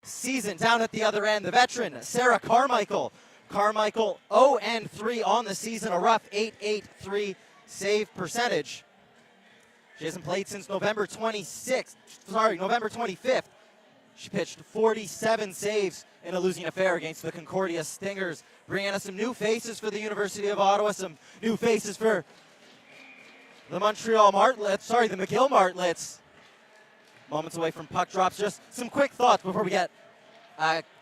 season. Down at the other end, the veteran, Sarah Carmichael. Carmichael 0-3 on the season, a rough 8.83 save percentage. She hasn't played since November 25th. She pitched 47 saves in a losing affair against the Concordia Stingers, bringing us some new faces for the University of Ottawa, some new faces for the McGill Martlets. Moments away from puck drops. Just some quick thoughts before we get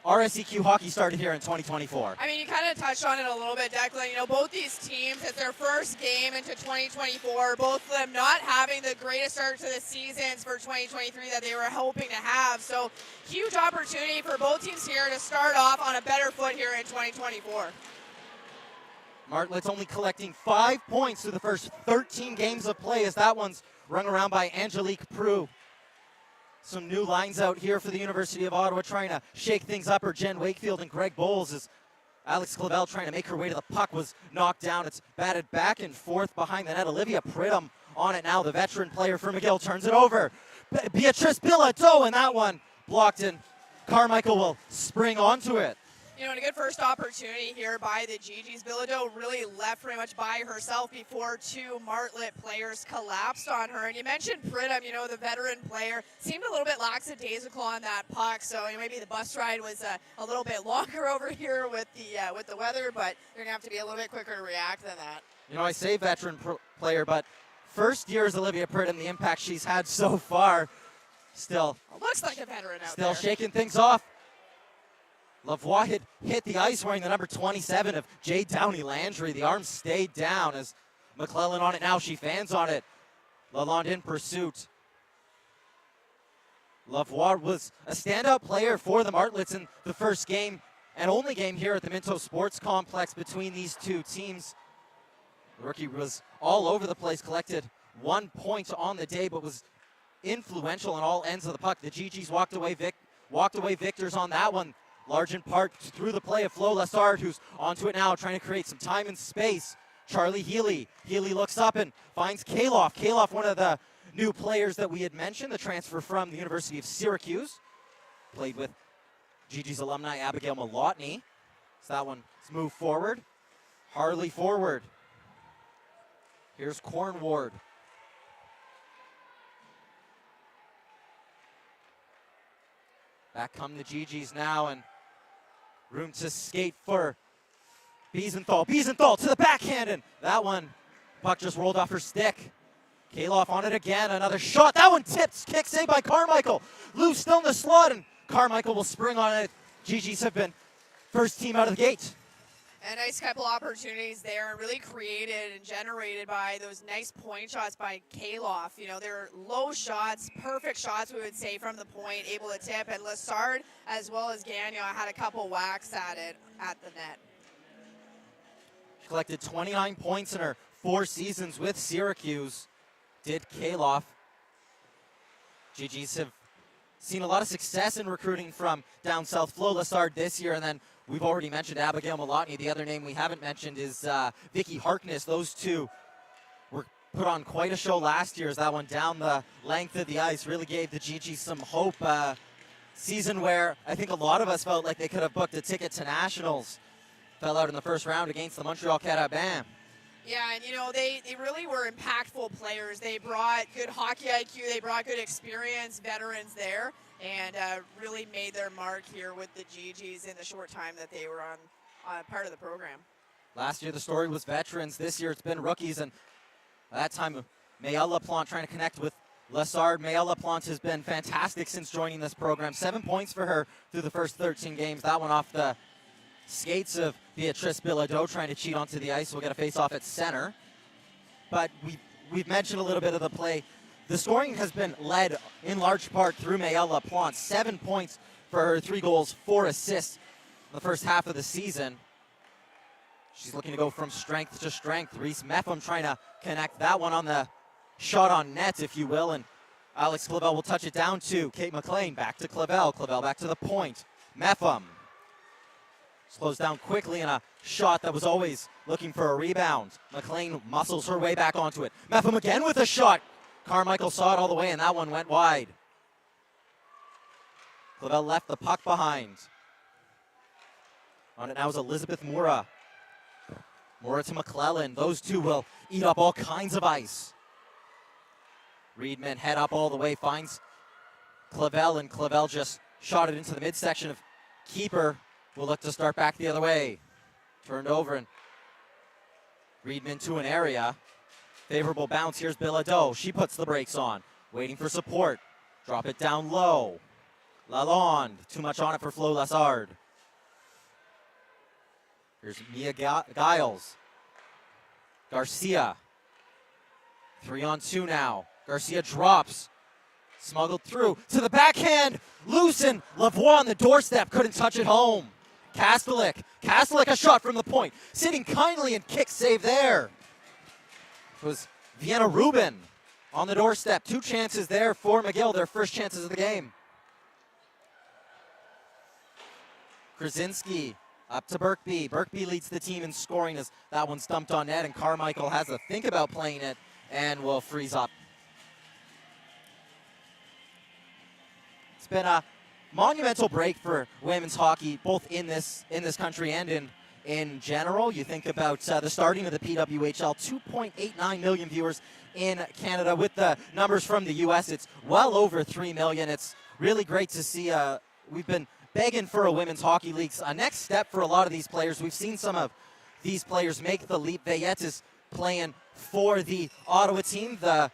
RSEQ hockey started here in 2024. I mean, you kind of touched on it a little bit, Declan. You know, both these teams, it's their first game into 2024. Both of them not having the greatest start to the seasons for 2023 that they were hoping to have. So, huge opportunity for both teams here to start off on a better foot here in 2024. Martlets only collecting 5 points through the first 13 games of play, as that one's rung around by Angelique Prue. Some new lines out here for the University of Ottawa, trying to shake things up are Jen Wakefield and Greg Bowles, as Alex Clavel trying to make her way to the puck was knocked down. It's batted back and forth behind the net. Olivia Pridham on it now. The veteran player for McGill turns it over. Beatrice Bilodeau, and that one blocked, and Carmichael will spring onto it. You know, and a good first opportunity here by the Gigi's. Bilodeau really left pretty much by herself before two Martlet players collapsed on her. And you mentioned Pridham, you know, the veteran player, seemed a little bit lackadaisical on that puck. So you know, maybe the bus ride was a little bit longer over here with the weather, but you're gonna have to be a little bit quicker to react than that. You know, I say veteran player, but first year is Olivia Pridham, the impact she's had so far, still looks like a veteran out still there. Shaking things off. Lavoie had hit the ice wearing the number 27 of Jade Downey Landry. The arm stayed down as McClellan on it now. She fans on it. Lalonde in pursuit. Lavoie was a standout player for the Martlets in the first game and only game here at the Minto Sports Complex between these two teams. The rookie was all over the place, collected 1 point on the day, but was influential on all ends of the puck. The GGs walked away victors on that one. Large in part through the play of Flo Lessard, who's onto it now, trying to create some time and space. Charlie Healy. Healy looks up and finds Kaloff. Kaloff, one of the new players that we had mentioned, the transfer from the University of Syracuse. Played with Gigi's alumni Abigail Malotny. So that one's moved forward. Harley forward. Here's Cornward. Back come the GGs now, and room to skate for Biesenthal. Biesenthal to the backhand, and that one, puck just rolled off her stick. Kaloff on it again, another shot. That one tipped, kick saved by Carmichael. Lou still in the slot, and Carmichael will spring on it. GGs have been first team out of the gate. A nice couple opportunities there, really created and generated by those nice point shots by Kaloff. You know, they're low shots, perfect shots, we would say, from the point, able to tip. And Lessard, as well as Gagnon, had a couple whacks at it at the net. She collected 29 points in her 4 seasons with Syracuse, did Kaloff. GGs have seen a lot of success in recruiting from down south. Flo Lessard this year, and then we've already mentioned Abigail Malotny. The other name we haven't mentioned is Vicky Harkness. Those two were put on quite a show last year, as that one down the length of the ice really gave the GG some hope. Season where I think a lot of us felt like they could have booked a ticket to Nationals. Fell out in the first round against the Montreal Carabins. Yeah, and you know, they really were impactful players. They brought good hockey IQ, they brought good experience, veterans there, and really made their mark here with the GGs in the short time that they were on part of the program. Last year the story was veterans. This year it's been rookies, and that time Mayelle Laplante trying to connect with Lessard. Mayelle Laplante has been fantastic since joining this program. 7 points for her through the first 13 games. That one off the skates of Beatrice Bilodeau trying to cheat onto the ice. We'll get a face-off at center. But we've mentioned a little bit of the play. The scoring has been led in large part through Mayelle Laplante. 7 points for her, 3 goals, 4 assists in the first half of the season. She's looking to go from strength to strength. Reese Meffam trying to connect that one on the shot on net, if you will. And Alex Clavel will touch it down to Kate McLean. Back to Clavel. Clavel back to the point. Meffam slows down quickly in a shot that was always looking for a rebound. McLean muscles her way back onto it. Meffam again with a shot. Carmichael saw it all the way, and that one went wide. Clavel left the puck behind. On it now is Elizabeth Moura. Moura to McClellan. Those two will eat up all kinds of ice. Reedman head up all the way, finds Clavel, and Clavel just shot it into the midsection of keeper. Will look to start back the other way. Turned over, and Reedman to an area. Favorable bounce. Here's Bilodeau. She puts the brakes on, waiting for support. Drop it down low. Lalonde, too much on it for Flo Lessard. Here's Mia Giles. Garcia. 3-on-2 now. Garcia drops. Smuggled through to the backhand. Loosen. Lavoie on the doorstep. Couldn't touch it home. Kastelik. Kastelik a shot from the point. Sitting kindly and kick save there. It was Vienna Rubin on the doorstep. 2 chances there for McGill. Their first chances of the game. Krasinski up to Birkby. Birkby leads the team in scoring as that one's dumped on net, and Carmichael has to think about playing it and will freeze up. It's been a monumental break for women's hockey, both in this country and in general. You think about the starting of the PWHL, 2.89 million viewers in Canada. With the numbers from the U.S., it's well over 3 million. It's really great to see. We've been begging for a women's hockey league. A next step for a lot of these players. We've seen some of these players make the leap. Veillette is playing for the Ottawa team. The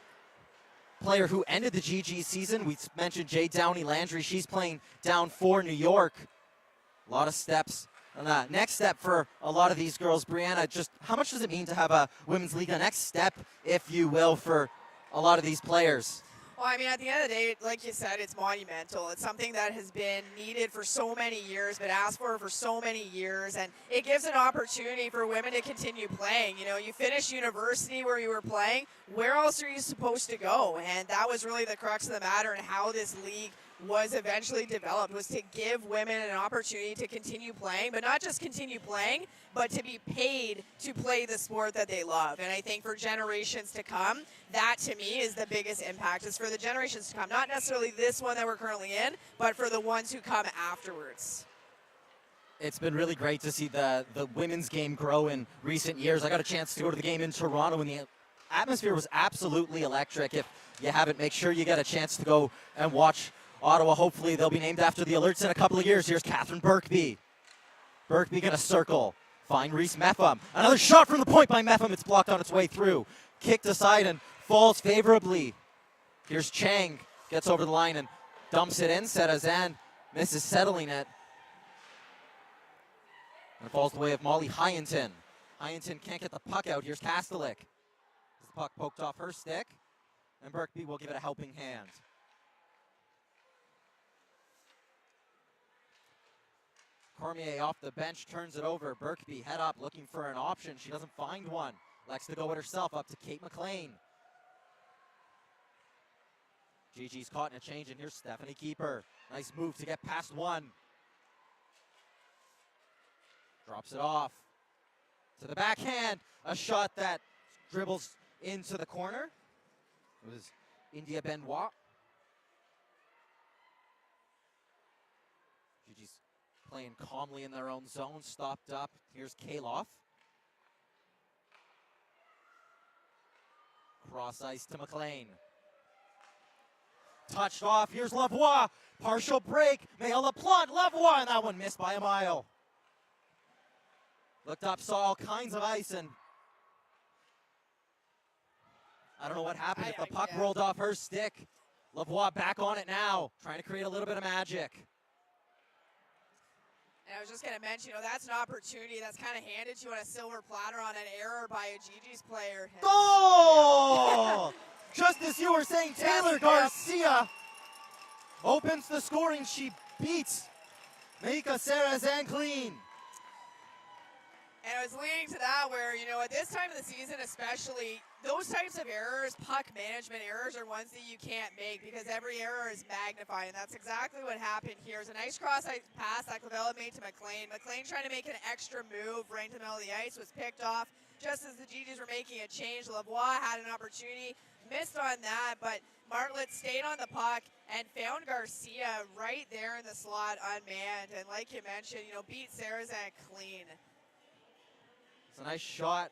player who ended the GG season, we mentioned Jay Downey Landry. She's playing down for New York. A lot of steps. And next step for a lot of these girls. Brianna, just how much does it mean to have a women's league? The next step, if you will, for a lot of these players. Well, I mean, at the end of the day, like you said, it's monumental. It's something that has been needed for so many years, been asked for so many years, and it gives an opportunity for women to continue playing. You know, you finish university where you were playing, where else are you supposed to go? And that was really the crux of the matter, and how this league was eventually developed, was to give women an opportunity to continue playing, but not just continue playing, but to be paid to play the sport that they love. And I think for generations to come, that to me is the biggest impact, is for the generations to come. Not necessarily this one that we're currently in, but for the ones who come afterwards. It's been really great to see the women's game grow in recent years. I got a chance to go to the game in Toronto, and the atmosphere was absolutely electric. If you haven't, make sure you get a chance to go and watch Ottawa. Hopefully they'll be named after the Alerts in a couple of years. Here's Catherine Birkby. Birkby gonna circle. Find Reese Meffam. Another shot from the point by Meffam. It's blocked on its way through. Kicked aside and falls favorably. Here's Chang. Gets over the line and dumps it in. Serazan misses settling it. And it falls the way of Molly Hyenton. Hyenton can't get the puck out. Here's Kastelik. The puck poked off her stick. And Birkby will give it a helping hand. Cormier off the bench, turns it over. Birkby head up, looking for an option. She doesn't find one. Likes to go it herself, up to Kate McLean. Gigi's caught in a change, and here's Stephanie Keeper. Nice move to get past one. Drops it off. To the backhand. A shot that dribbles into the corner. It was India Benoit. Gigi's playing calmly in their own zone, stopped up. Here's Kaloff. Cross ice to McLean. Touched off, here's Lavoie. Partial break, Maëlle Laplante, Lavoie, and that one missed by a mile. Looked up, saw all kinds of ice, and I don't know what happened. If the puck rolled off her stick, Lavoie back on it now, trying to create a little bit of magic. And I was just going to mention, that's an opportunity that's kind of handed to you on a silver platter on an error by a Gigi's player. Goal! Just as you were saying, Taylor Garcia opens the scoring. She beats Mika Serazan clean. And I was leaning to that where, at this time of the season especially, those types of errors, puck management errors, are ones that you can't make because every error is magnified, and that's exactly what happened here. It was a nice cross-ice pass that Clavel made to McLean. McLean trying to make an extra move right into the middle of the ice, was picked off just as the GGs were making a change. Lavoie had an opportunity, missed on that, but Martlet stayed on the puck and found Garcia right there in the slot unmanned. And like you mentioned, beat Sarazan clean. It's a nice shot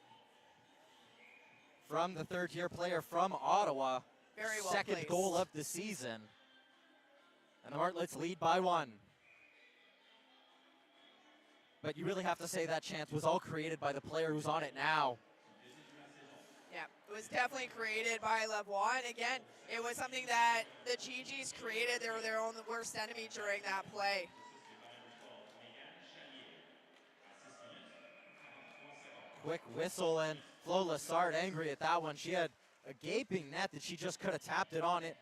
from the third-tier player from Ottawa. Very well Second placed. goal of the season. And the Martlets lead by 1. But you really have to say that chance was all created by the player who's on it now. Yeah, it was definitely created by Lavoie. And again, it was something that the GGs created. They were their own worst enemy during that play. Quick whistle, and Flo Lessard angry at that one. She had a gaping net that she just could have tapped it on it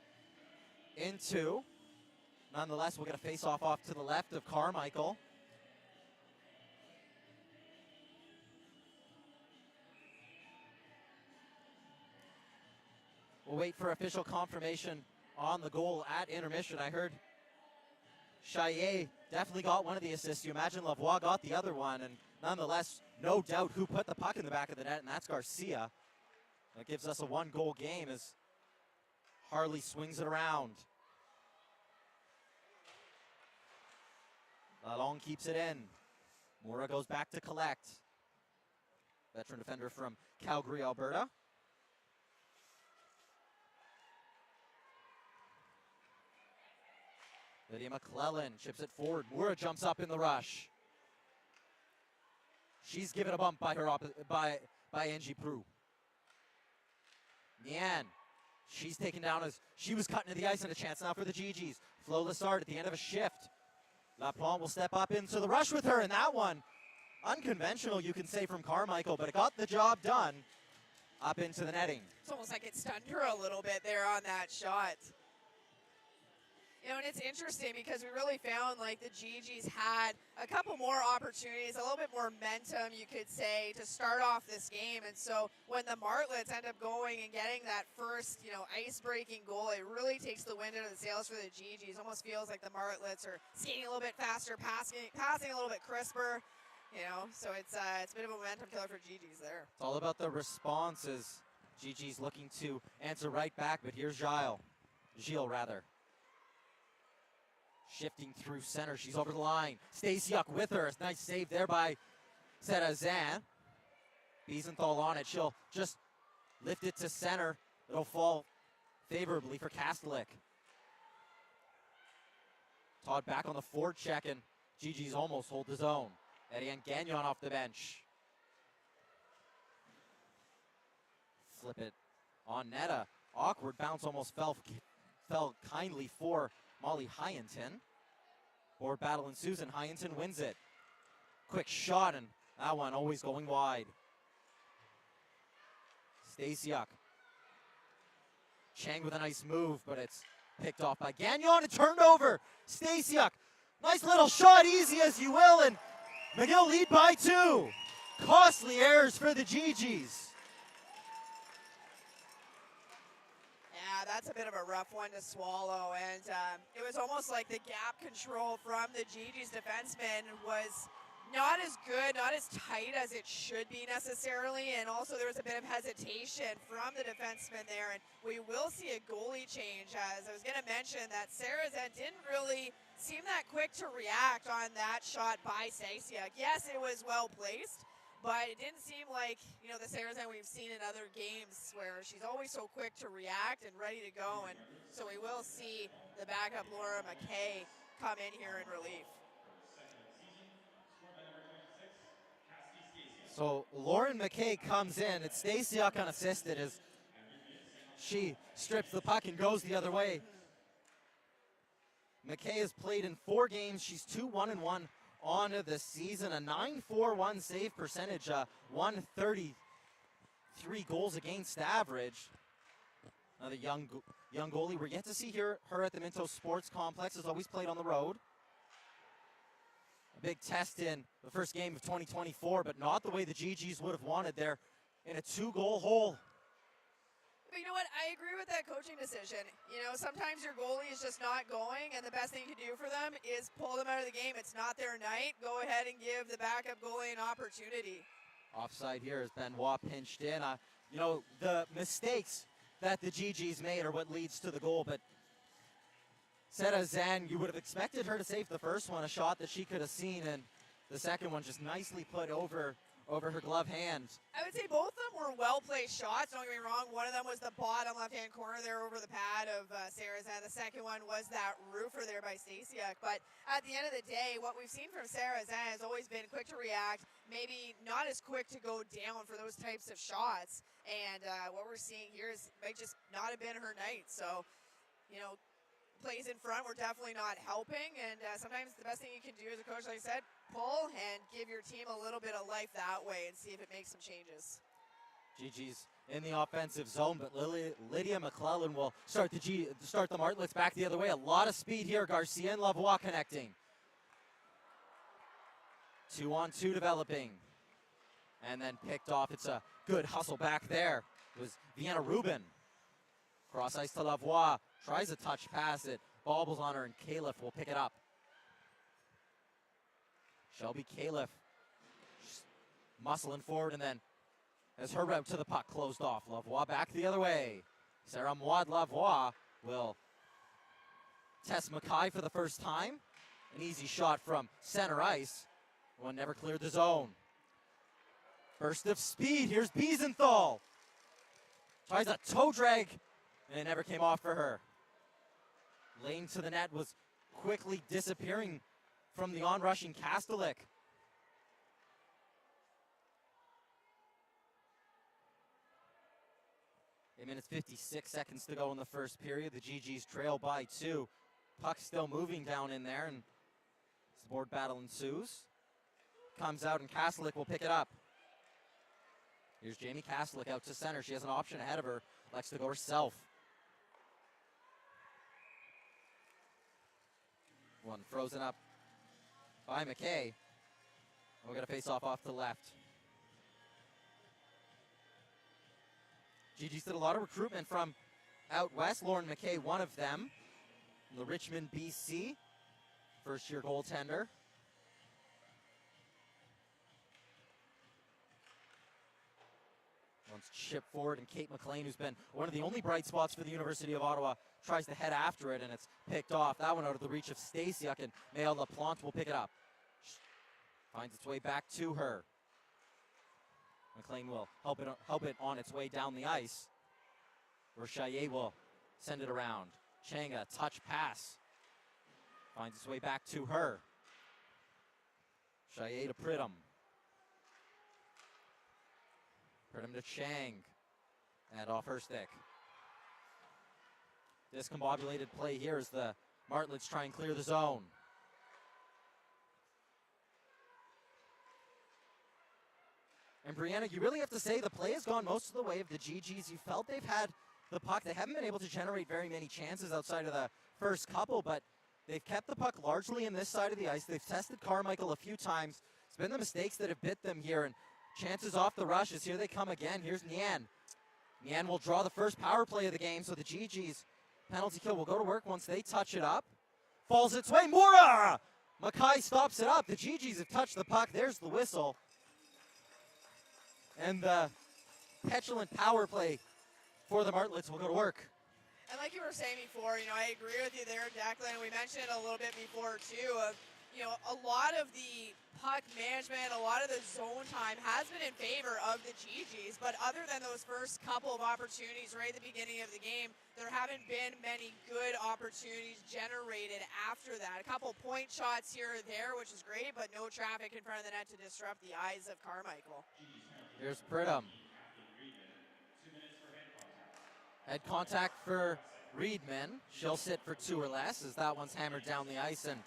into. Nonetheless, we'll get a face-off off to the left of Carmichael. We'll wait for official confirmation on the goal at intermission. I heard Chaillet definitely got one of the assists. You imagine Lavoie got the other one, and nonetheless, no doubt who put the puck in the back of the net, and that's Garcia. That gives us a 1-goal game as Harley swings it around. Lalonde keeps it in. Moura goes back to collect. Veteran defender from Calgary, Alberta. Lydia McClellan chips it forward. Moura jumps up in the rush. She's given a bump by her by Angie Prue. Nian, she's taken down as she was cutting to the ice, and a chance now for the GGs. Flo Lessard at the end of a shift. Laplante will step up into the rush with her, and that one, unconventional you can say from Carmichael, but it got the job done up into the netting. It's almost like it stunned her a little bit there on that shot. And it's interesting because we really found like the GGs had a couple more opportunities, a little bit more momentum, you could say, to start off this game. And so when the Martlets end up going and getting that first, ice-breaking goal, it really takes the wind out of the sails for the GGs. Almost feels like the Martlets are skating a little bit faster, passing a little bit crisper. So it's a bit of a momentum killer for GGs there. It's all about the responses. GG's looking to answer right back, but here's Gilles. Shifting through center, she's over the line. Stasiuk with her, a nice save there by Sarazan. Biesenthal on it, she'll just lift it to center. It'll fall favorably for Kastelik. Todd back on the forward check, and GG's almost hold his own. Etienne Gagnon off the bench. Flip it on Netta. Awkward bounce, almost fell kindly for Molly Hyenton. Board battle ensues, and Hyenton wins it. Quick shot, and that one always going wide. Stasiuk. Chang with a nice move, but it's picked off by Gagnon and turned over. Stasiuk, nice little shot, easy as you will, and McGill lead by 2. Costly errors for the GGs. Yeah, that's a bit of a rough one to swallow, and it was almost like the gap control from the GG's defenseman was not as good, not as tight as it should be necessarily, and also there was a bit of hesitation from the defenseman there, and we will see a goalie change, as I was going to mention that Sarazan didn't really seem that quick to react on that shot by Stasiuk. Yes, it was well placed, but it didn't seem like, the Sarazan we've seen in other games where she's always so quick to react and ready to go. And so we will see the backup Laura McKay come in here in relief. So Lauren McKay comes in. It's Stasiuk unassisted as she strips the puck and goes the other way. McKay has played in 4 games. She's 2-1-1 on the season, a 9.41 save percentage, 133 goals against average. Another young goalie. We're yet to see her at the Minto Sports Complex. Has always played on the road. A big test in the first game of 2024, but not the way the GGs would have wanted there in a 2-goal hole. But you know what? I agree with that coaching decision. Sometimes your goalie is just not going, and the best thing to do for them is pull them out of the game. It's not their night. Go ahead and give the backup goalie an opportunity. Offside here as Benoit pinched in. You know, the mistakes that the GGs made are what leads to the goal, but Sarah Zhang, you would have expected her to save the first one, a shot that she could have seen, and the second one just nicely put over her glove hand. I would say both of them were well-placed shots. Don't get me wrong. One of them was the bottom left-hand corner there over the pad of Sarah Zhang. The second one was that roofer there by Stasiuk. But at the end of the day, what we've seen from Sarah Zhang has always been quick to react, maybe not as quick to go down for those types of shots. And what we're seeing here might just not have been her night. So, you know, plays in front were definitely not helping, and sometimes the best thing you can do as a coach, like I said, pull and give your team a little bit of life that way and see if it makes some changes. GG's in the offensive zone, but Lydia McClellan will start the Martlets back the other way. A lot of speed here. Garcia and Lavoie connecting. 2-on-2 developing. And then picked off. It's a good hustle back there. It was Vienna Rubin. Cross ice to Lavoie. Tries a touch pass. It bobbles on her, and Califf will pick it up. Shelby Califf muscling forward, and then as her route to the puck closed off. Lavoie back the other way. Sarah Maude Lavoie will test Mackay for the first time. An easy shot from center ice. One never cleared the zone. Burst of speed. Here's Biesenthal. Tries a toe drag, and it never came off for her. Lane to the net was quickly disappearing from the onrushing Kastelik. 8 minutes 56 seconds to go in the first period. The GGs trail by 2. Puck still moving down in there, and this board battle ensues. Comes out, and Kastelik will pick it up. Here's Jamie Kastelik out to center. She has an option ahead of her. Likes to go herself. One frozen up by McKay. We're going to face off the left. GG's did a lot of recruitment from out west. Lauren McKay, one of them. From the Richmond, BC. First-year goaltender. Once chipped forward, and Kate McLean, who's been one of the only bright spots for the University of Ottawa, tries to head after it, and it's picked off. That one out of the reach of Stasiuk, and Maëlle Laplante will pick it up. Finds its way back to her. McLean will help it on its way down the ice. Rochaillet will send it around. Changa, touch pass. Finds its way back to her. Chaillet to Pridham. Pridham to Chang. And off her stick. Discombobulated play here as the Martlets try and clear the zone. And Brianna, you really have to say the play has gone most of the way of the GGs. You felt they've had the puck. They haven't been able to generate very many chances outside of the first couple, but they've kept the puck largely in this side of the ice. They've tested Carmichael a few times. It's been the mistakes that have bit them here, and chances off the rushes. Here they come again. Here's Nian. Nian will draw the first power play of the game, so the GGs penalty kill will go to work once they touch it up. Falls its way. Mora! Mackay stops it up. The GGs have touched the puck. There's the whistle. And the petulant power play for the Martlets will go to work. And like you were saying before, I agree with you there, Declan. We mentioned it a little bit before, too, of, a lot of the puck management, a lot of the zone time has been in favor of the GGs. But other than those first couple of opportunities right at the beginning of the game, there haven't been many good opportunities generated after that. A couple point shots here or there, which is great, but no traffic in front of the net to disrupt the eyes of Carmichael. Here's Pridham. Head contact for Reedman. She'll sit for 2 or less as that one's hammered down the ice, and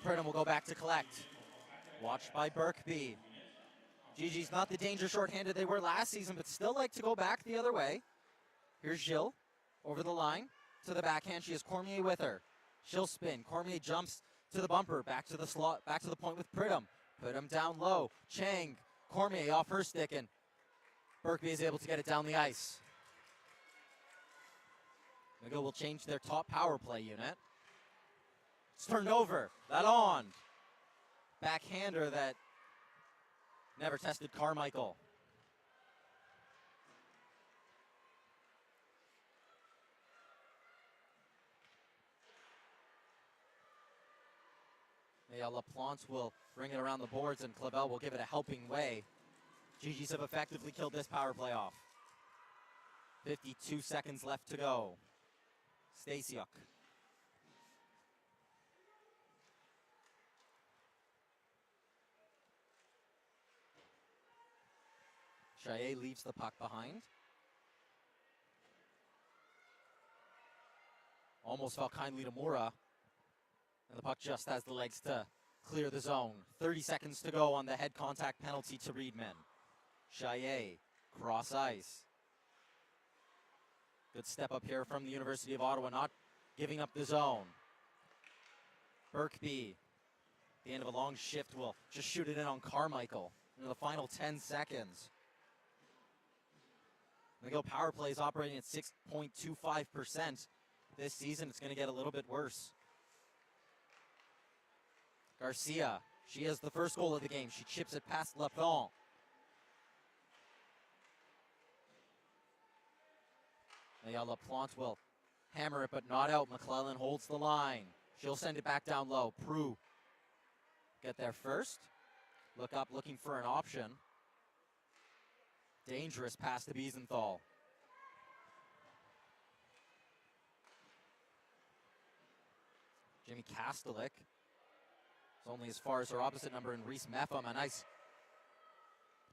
Pridham will go back to collect. Watched by Birkby. GG's not the danger shorthanded they were last season, but still like to go back the other way. Here's Gilles over the line to the backhand. She has Cormier with her. She'll spin. Cormier jumps to the bumper, back to the slot, back to the point with Pridham. Pridham down low. Chang, Cormier off her stick, and Birkby is able to get it down the ice. McGill will change their top power play unit. It's turned over. That on. Backhander that never tested Carmichael. Yeah, LaPlante will bring it around the boards, and Clavel will give it a helping way. GGs have effectively killed this power play off. 52 seconds left to go. Stasiuk. Chaillet leaves the puck behind. Almost fell kindly to Mura. And the puck just has the legs to clear the zone. 30 seconds to go on the head contact penalty to Reedman. Chaillet, cross ice. Good step up here from the University of Ottawa, not giving up the zone. Birkby, at the end of a long shift, will just shoot it in on Carmichael into the final 10 seconds. McGill power play is operating at 6.25%. This season, it's going to get a little bit worse. Garcia, she has the first goal of the game. She chips it past LaPlante. Yeah, LaPlante will hammer it, but not out. McClellan holds the line. She'll send it back down low. Prue get there first. Look up, looking for an option. Dangerous pass to Biesenthal. Jimmy Kastelik is only as far as her opposite number in Reese Meffam. A nice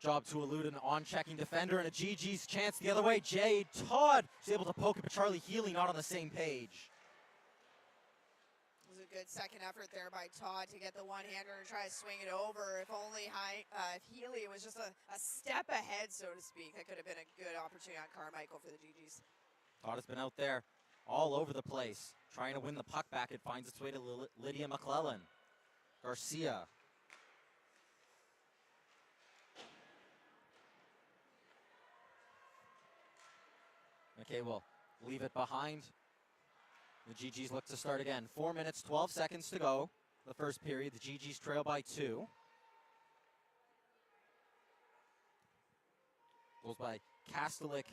job to elude an on-checking defender, and a GG's chance the other way. Jade Todd is able to poke it, but Charlie Healy not on the same page. It was a good second effort there by Todd to get the one-hander and try to swing it over. If only if Healy was just a step ahead, so to speak, that could have been a good opportunity on Carmichael for the GGs. Todd has been out there all over the place, trying to win the puck back. It finds its way to Lydia McClellan. Garcia. McKay will leave it behind. The GGs look to start again. 4 minutes, 12 seconds to go. The first period, the GGs trail by 2. Goals by Kastelik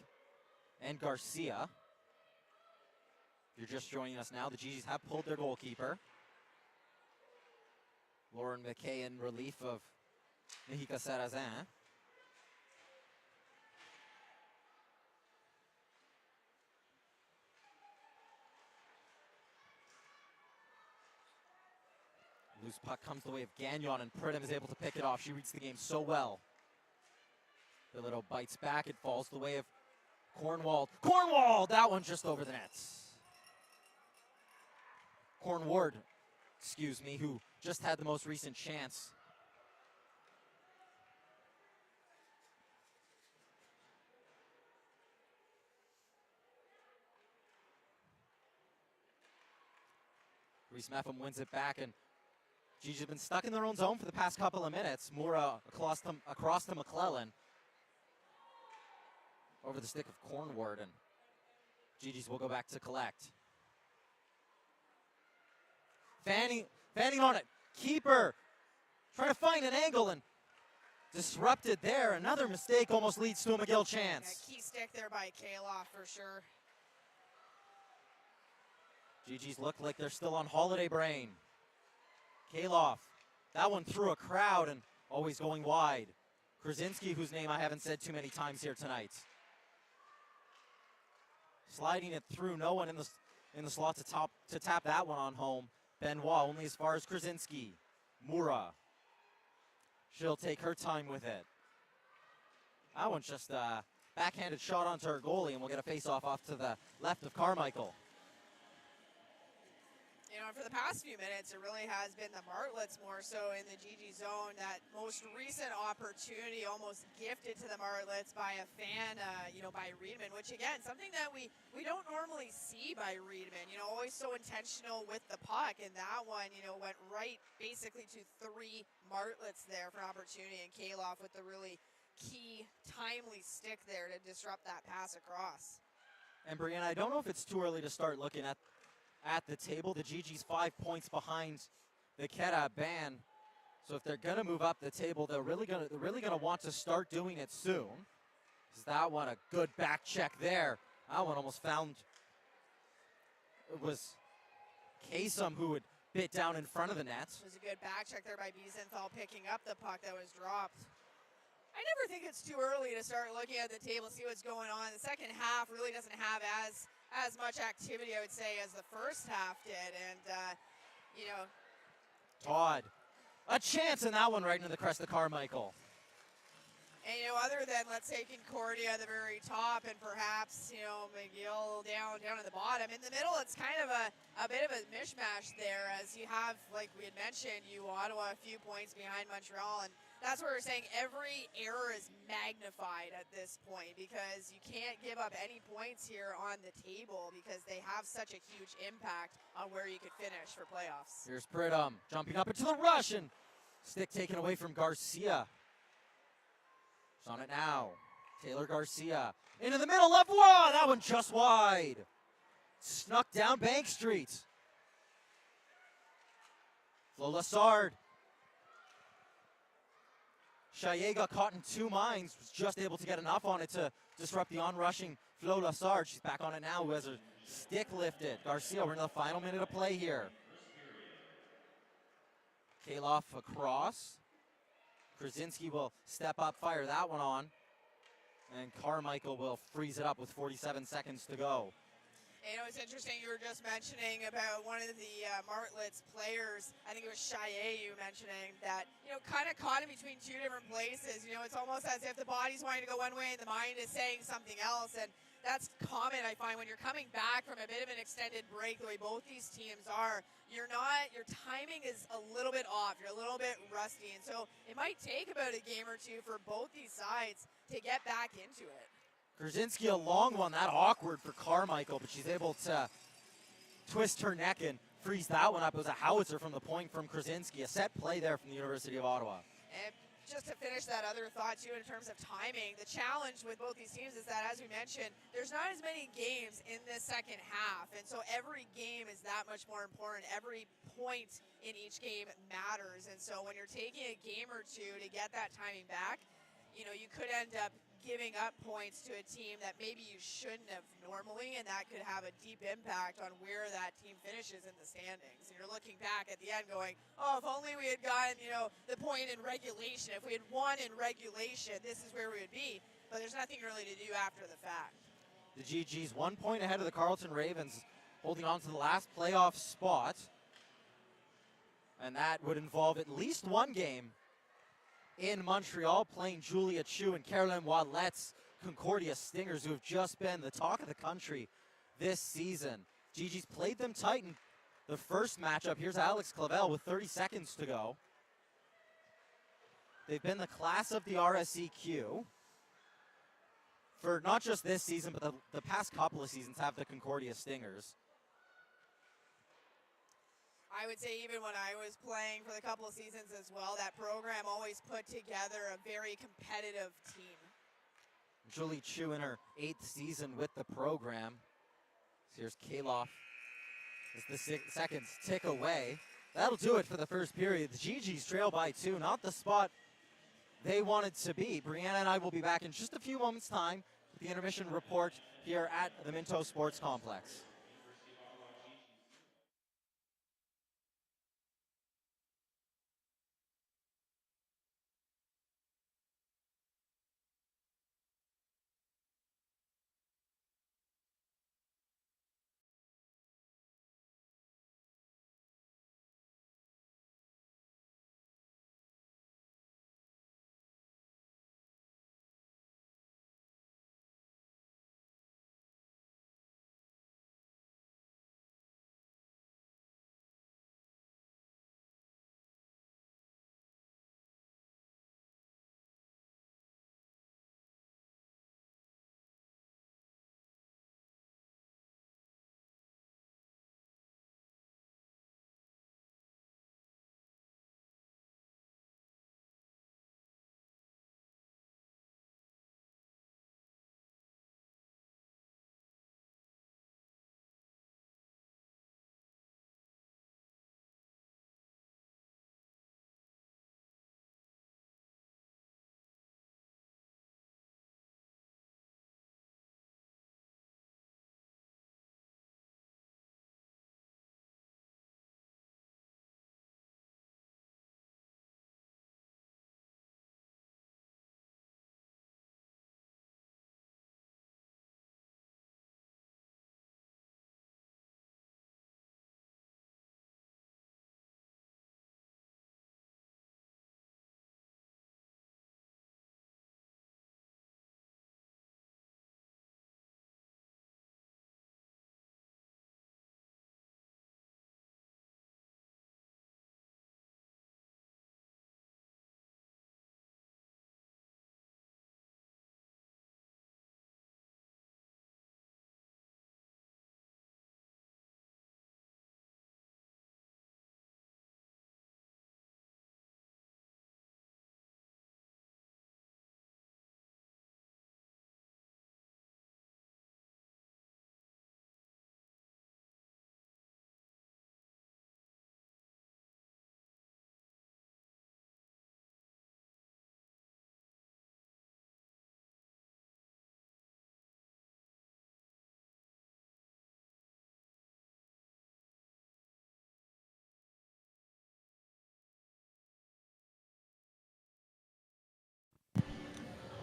and Garcia. If you're just joining us now, the GGs have pulled their goalkeeper. Lauren McKay in relief of Mejika Sarrazin. Loose puck comes the way of Gagnon, and Pridham is able to pick it off. She reads the game so well. Bilito bites back. It falls the way of Cornwall. Cornwall! That one just over the nets. Cornward, excuse me, who just had the most recent chance. Reese Meffam wins it back, and GG's been stuck in their own zone for the past couple of minutes. Mura across to McClellan. Over the stick of Cornward, and GG's will go back to collect. Fanning on it. Keeper trying to find an angle and disrupted there. Another mistake almost leads to a McGill chance. Yeah, key stick there by Kaloff for sure. GG's look like they're still on holiday brain. Kaloff, that one through a crowd and always going wide. Krasinski, whose name I haven't said too many times here tonight. Sliding it through, no one in the slot to tap that one on home. Benoit only as far as Krasinski. Mura. She'll take her time with it. That one's just a backhanded shot onto her goalie, and we'll get a face-off off to the left of Carmichael. You know, for the past few minutes, it really has been the Martlets more so in the GG zone. That most recent opportunity almost gifted to the Martlets by a fan, by Reedman, which again, something that we don't normally see by Reedman. You know, always so intentional with the puck, and that one, went right basically to 3 Martlets there for opportunity, and Kaloff with the really key, timely stick there to disrupt that pass across. And Brianna, I don't know if it's too early to start looking at the table. The GG's 5 points behind the Keta ban. So if they're gonna move up the table, they're really gonna want to start doing it soon. Is that one a good back check there? That one almost found it was Kasem who had bit down in front of the net. It was a good back check there by Biesenthal picking up the puck that was dropped. I never think it's too early to start looking at the table, see what's going on. The second half really doesn't have as much activity, I would say, as the first half did. And, you know. Todd, a chance in that one right into the crest of Carmichael. And, you know, other than, let's say, Concordia at the very top and perhaps, you know, McGill down at the bottom, in the middle it's kind of a bit of a mishmash there, as you have, like we had mentioned, Ottawa a few points behind Montreal, and that's where we're saying every error is magnified at this point, because you can't give up any points here on the table because they have such a huge impact on where you could finish for playoffs. Here's Pridham jumping up into the rush, and stick taken away from Garcia. He's on it now. Taylor Garcia into the middle, left wall. That one just wide. Snuck down Bank Street. Flo Lassard. Chaillet got caught in two minds, was just able to get enough on it to disrupt the onrushing Flo Lassard. She's back on it now, who has her stick lifted. Garcia, we're in the final minute of play here. Kaloff across. Krasinski will step up, fire that one on. And Carmichael will freeze it up with 47 seconds to go. You know, it's interesting, you were just mentioning about one of the Martlet's players, I think it was Chaillet you mentioning, that, you know, kind of caught in between two different places. You know, it's almost as if the body's wanting to go one way and the mind is saying something else. And that's common, I find, when you're coming back from a bit of an extended break, the way both these teams are, your timing is a little bit off. You're a little bit rusty. And so it might take about a game or two for both these sides to get back into it. Krasinski, a long one, that awkward for Carmichael, but she's able to twist her neck and freeze that one up. It was a howitzer from the point from Krasinski. A set play there from the University of Ottawa. And just to finish that other thought, too, in terms of timing, the challenge with both these teams is that, as we mentioned, there's not as many games in this second half. And so every game is that much more important. Every point in each game matters. And so when you're taking a game or two to get that timing back, you know, you could end up giving up points to a team that maybe you shouldn't have normally, and that could have a deep impact on where that team finishes in the standings. And you're looking back at the end going, oh, if only we had gotten, you know, the point in regulation. If we had won in regulation, this is where we would be. But there's nothing really to do after the fact. The GG's 1 point ahead of the Carleton Ravens, holding on to the last playoff spot. And that would involve at least one game in Montreal, playing Julia Chu and Caroline Wallet's Concordia Stingers, who have just been the talk of the country this season. Gigi's played them tight in the first matchup. Here's Alex Clavel with 30 seconds to go. They've been the class of the RSEQ for not just this season, but the past couple of seasons have the Concordia Stingers. I would say even when I was playing for the couple of seasons as well, that program always put together a very competitive team. Julie Chu in her 8th season with the program. So here's Kaloff as the seconds tick away. That'll do it for the first period. The GG's trail by 2, not the spot they wanted to be. Brianna and I will be back in just a few moments' time with the intermission report here at the Minto Sports Complex.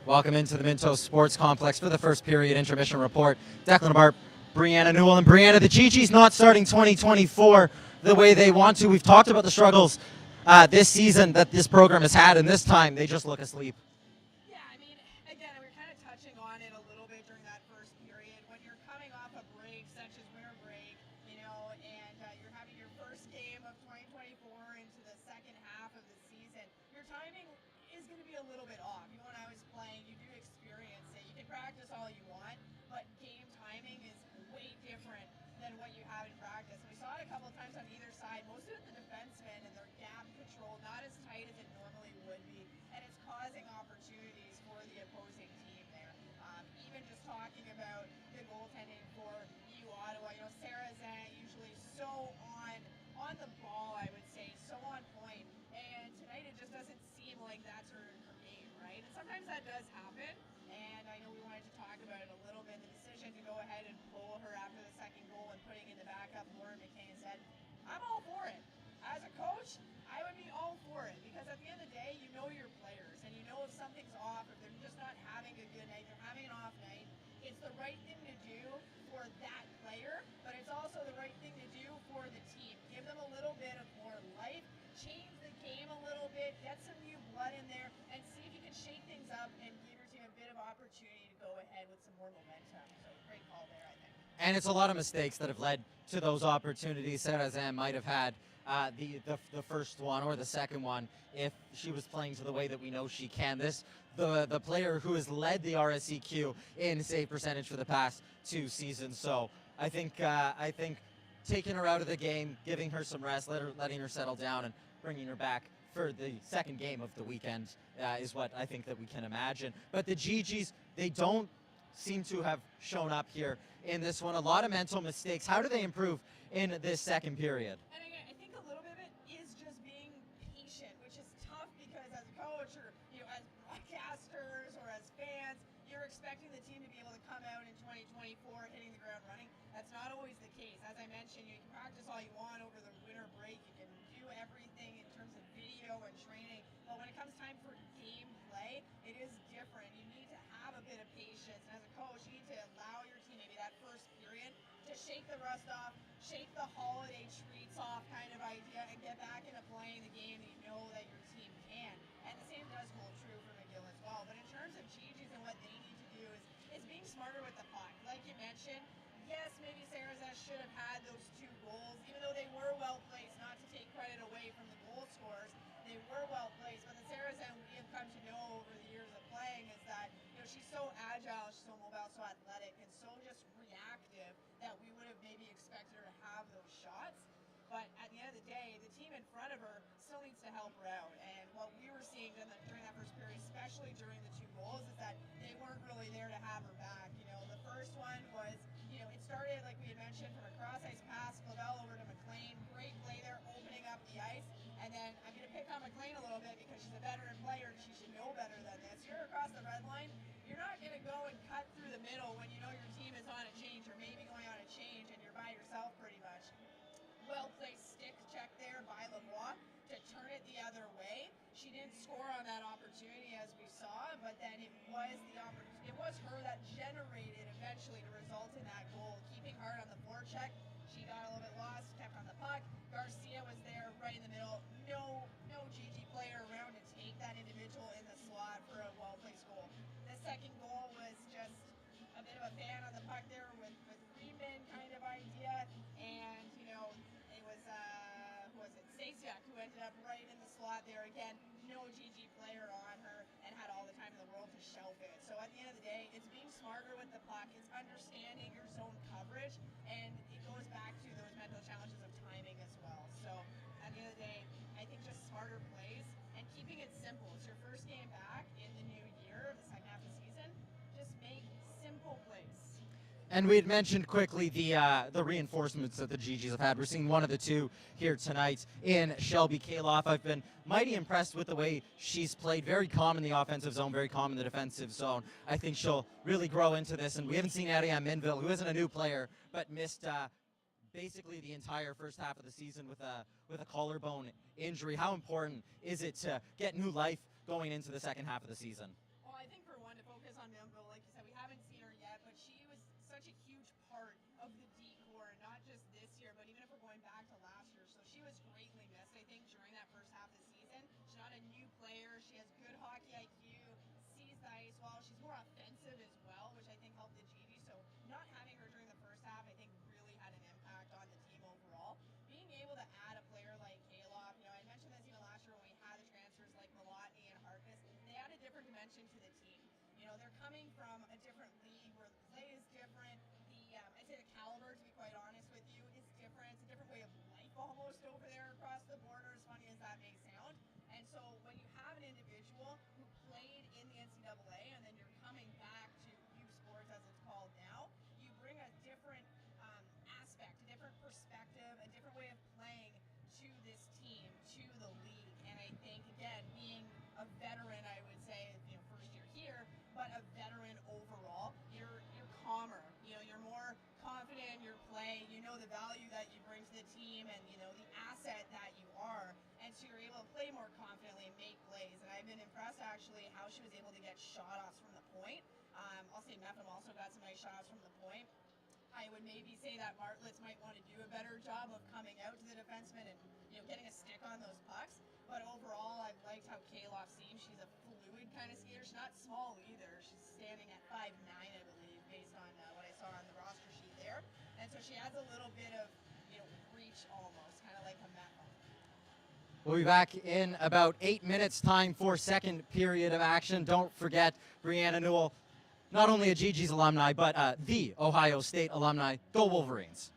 Welcome into the Minto Sports Complex for the first period intermission report. Declan Bart, Brianna Newell, and Brianna, the GG's not starting 2024 the way they want to. We've talked about the struggles this season that this program has had, and this time they just look asleep. Yeah, I mean, again, we were kind of touching on it a little bit during that first period. When you're coming off a break such as winter break, and you're having your first game of 2024 into the second half of the season, your timing is going to be a little bit off. Even when I was playing, you do experience it. You can practice all you want, but game timing is way different than what you have in practice. And we saw it a couple of times on either side. Most of it the defensemen and their gap control not as tight as it normally would be, and it's causing opportunities for the opposing team there. Even just talking about the goaltending for EU Ottawa, Sarah Zan usually so on the ball, I would say, so on point. And tonight it just doesn't seem like that's her game, right? And sometimes that does happen. And I know we wanted to talk about it a little bit. The decision to go ahead and pull her after the second goal and putting in the backup, Lauren McCain said, I'm all for it. As a coach, I would be all for it because at the end of the day, you know your players and you know if something's off, if they're just not having a good night, they're having an off night. It's the right thing to do for that player, but it's also the right thing to do for the team. Give them a little bit of more life, change the game a little bit, get some new blood in there, and see if you can shake things up and give your team a bit of opportunity to go ahead with some more momentum. So great call there, I think. And it's a lot of mistakes that have led to those opportunities. Sarah Zan might have had the first one or the second one if she was playing to the way that we know she can. The player who has led the RSEQ in save percentage for the past 2 seasons. So I think taking her out of the game, giving her some rest, letting her settle down, and bringing her back for the second game of the weekend is what I think that we can imagine. But the GGs, they don't seem to have shown up here in this one. A lot of mental mistakes. How do they improve in this second period? And again, I think a little bit of it is just being patient, which is tough because as a coach or as broadcasters or as fans, you're expecting the team to be able to come out in 2024 hitting the ground running. That's not always the case. As I mentioned, you can practice all you want over the winter break. You can do everything in terms of video and training, but when it comes time for game play, it is different. You need to have a bit of patience, and as a coach, you need to allow your team maybe that first period to shake the rust off, shake the holiday treats off kind of idea, and get back into playing the game that you know that your team can. And the same does hold true for McGill as well. But in terms of GGs and what they need to do is being smarter with the puck. Like you mentioned, yes, maybe Sarah Zan should have had those 2 goals, even though they were well placed, not to take credit away from the goal scorers. They were well placed, but the Sarah Zan we have come to know over the years of playing is that she's so agile, she's so mobile, so athletic, and so just reactive that we would have maybe expected her to have those shots. But at the end of the day, the team in front of her still needs to help her out. And what we were seeing during that first period, especially during the 2 goals, is that they weren't really there to have her back. The first one was, it started, like we had mentioned, from a cross-ice pass, Clavel over to McLean. Great play there, opening up the ice. And then I'm going to pick on McLean a little bit because she's a veteran player and she should know better than this. You're across the red line. You're not going to go and cut through the middle when you know your team is on a change or maybe going on a change and you're by yourself pretty much. Well-placed stick check there by Lavoie to turn it the other way. She didn't score on that opportunity as we saw, but then it was her that generated eventually to result in that goal. Keeping hard on the forecheck, she got a little bit lost, kept on the puck. Garcia was there right in the middle. No GG player around to take that individual in the slot for a well-placed goal. The second goal was just a bit of a fan on the puck there with Freeman kind of idea, and it was who was it? Stasiak, who ended up right in the slot there again. No GG player on her and had all the time in the world to shelf it. So at the end of the day, it's being smarter with the puck. It's understanding your zone coverage, and it goes back to those mental challenges of timing as well. So at the end of the day, I think just smarter plays and keeping it simple. It's your first game back in the new year, the second half of the season. Just make simple plays. And we had mentioned quickly the reinforcements that the GGs have had. We're seeing one of the 2 here tonight in Shelby Kaloff. I've been mighty impressed with the way she's played. Very calm in the offensive zone, very calm in the defensive zone. I think she'll really grow into this. And we haven't seen Ariane Minville, who isn't a new player, but missed basically the entire first half of the season with a collarbone injury. How important is it to get new life going into the second half of the season? Well, I think for one, to on McGill. Like you said, we haven't seen her yet, but she was such a huge part of the decor, and not just this year, but even if we're going back to last year. So she was greatly missed, I think, during that first half of the season. She's not a new player. She has good hockey IQ, sees the ice well. She's more offensive as well, which I think helped the GG. So not having her during the first half, I think, really had an impact on the team overall. Being able to add a player like Kalof, I mentioned this even last year when we had the transfers like Malotny and Harkness, they add a different dimension to the team. They're coming from a different league where the play is different. I'd say the caliber, to be quite honest with you, is different. It's a different way of life almost over there across the border, as funny as that may sound. And so when you have an individual who played in the NCAA and then you're coming back to youth sports, as it's called now, you bring a different aspect, a different perspective, a different way of playing to this team, to the league. And I think, again, being a veteran, I would say, first year here, but a veteran overall, you're calmer. You're more confident in your play. You know the value that you bring to the team, and the asset that you are. And so you're able to play more confidently and make plays. And I've been impressed actually how she was able to get shot-offs from the point. I'll say Mepham also got some nice shot-offs from the point. I would maybe say that Martlets might want to do a better job of coming out to the defenseman and getting a stick on those pucks. But overall, I've liked how Kalof seems. She's a fluid kind of skater. She's not small either. She's standing at 5'9", I believe, based on what I saw on the roster sheet there. And so she adds a little bit of reach almost, kind of like a Mepham. We'll be back in about 8 minutes time for second period of action. Don't forget Brianna Newell, not only a GG's alumni, but the Ohio State alumni. Go Wolverines.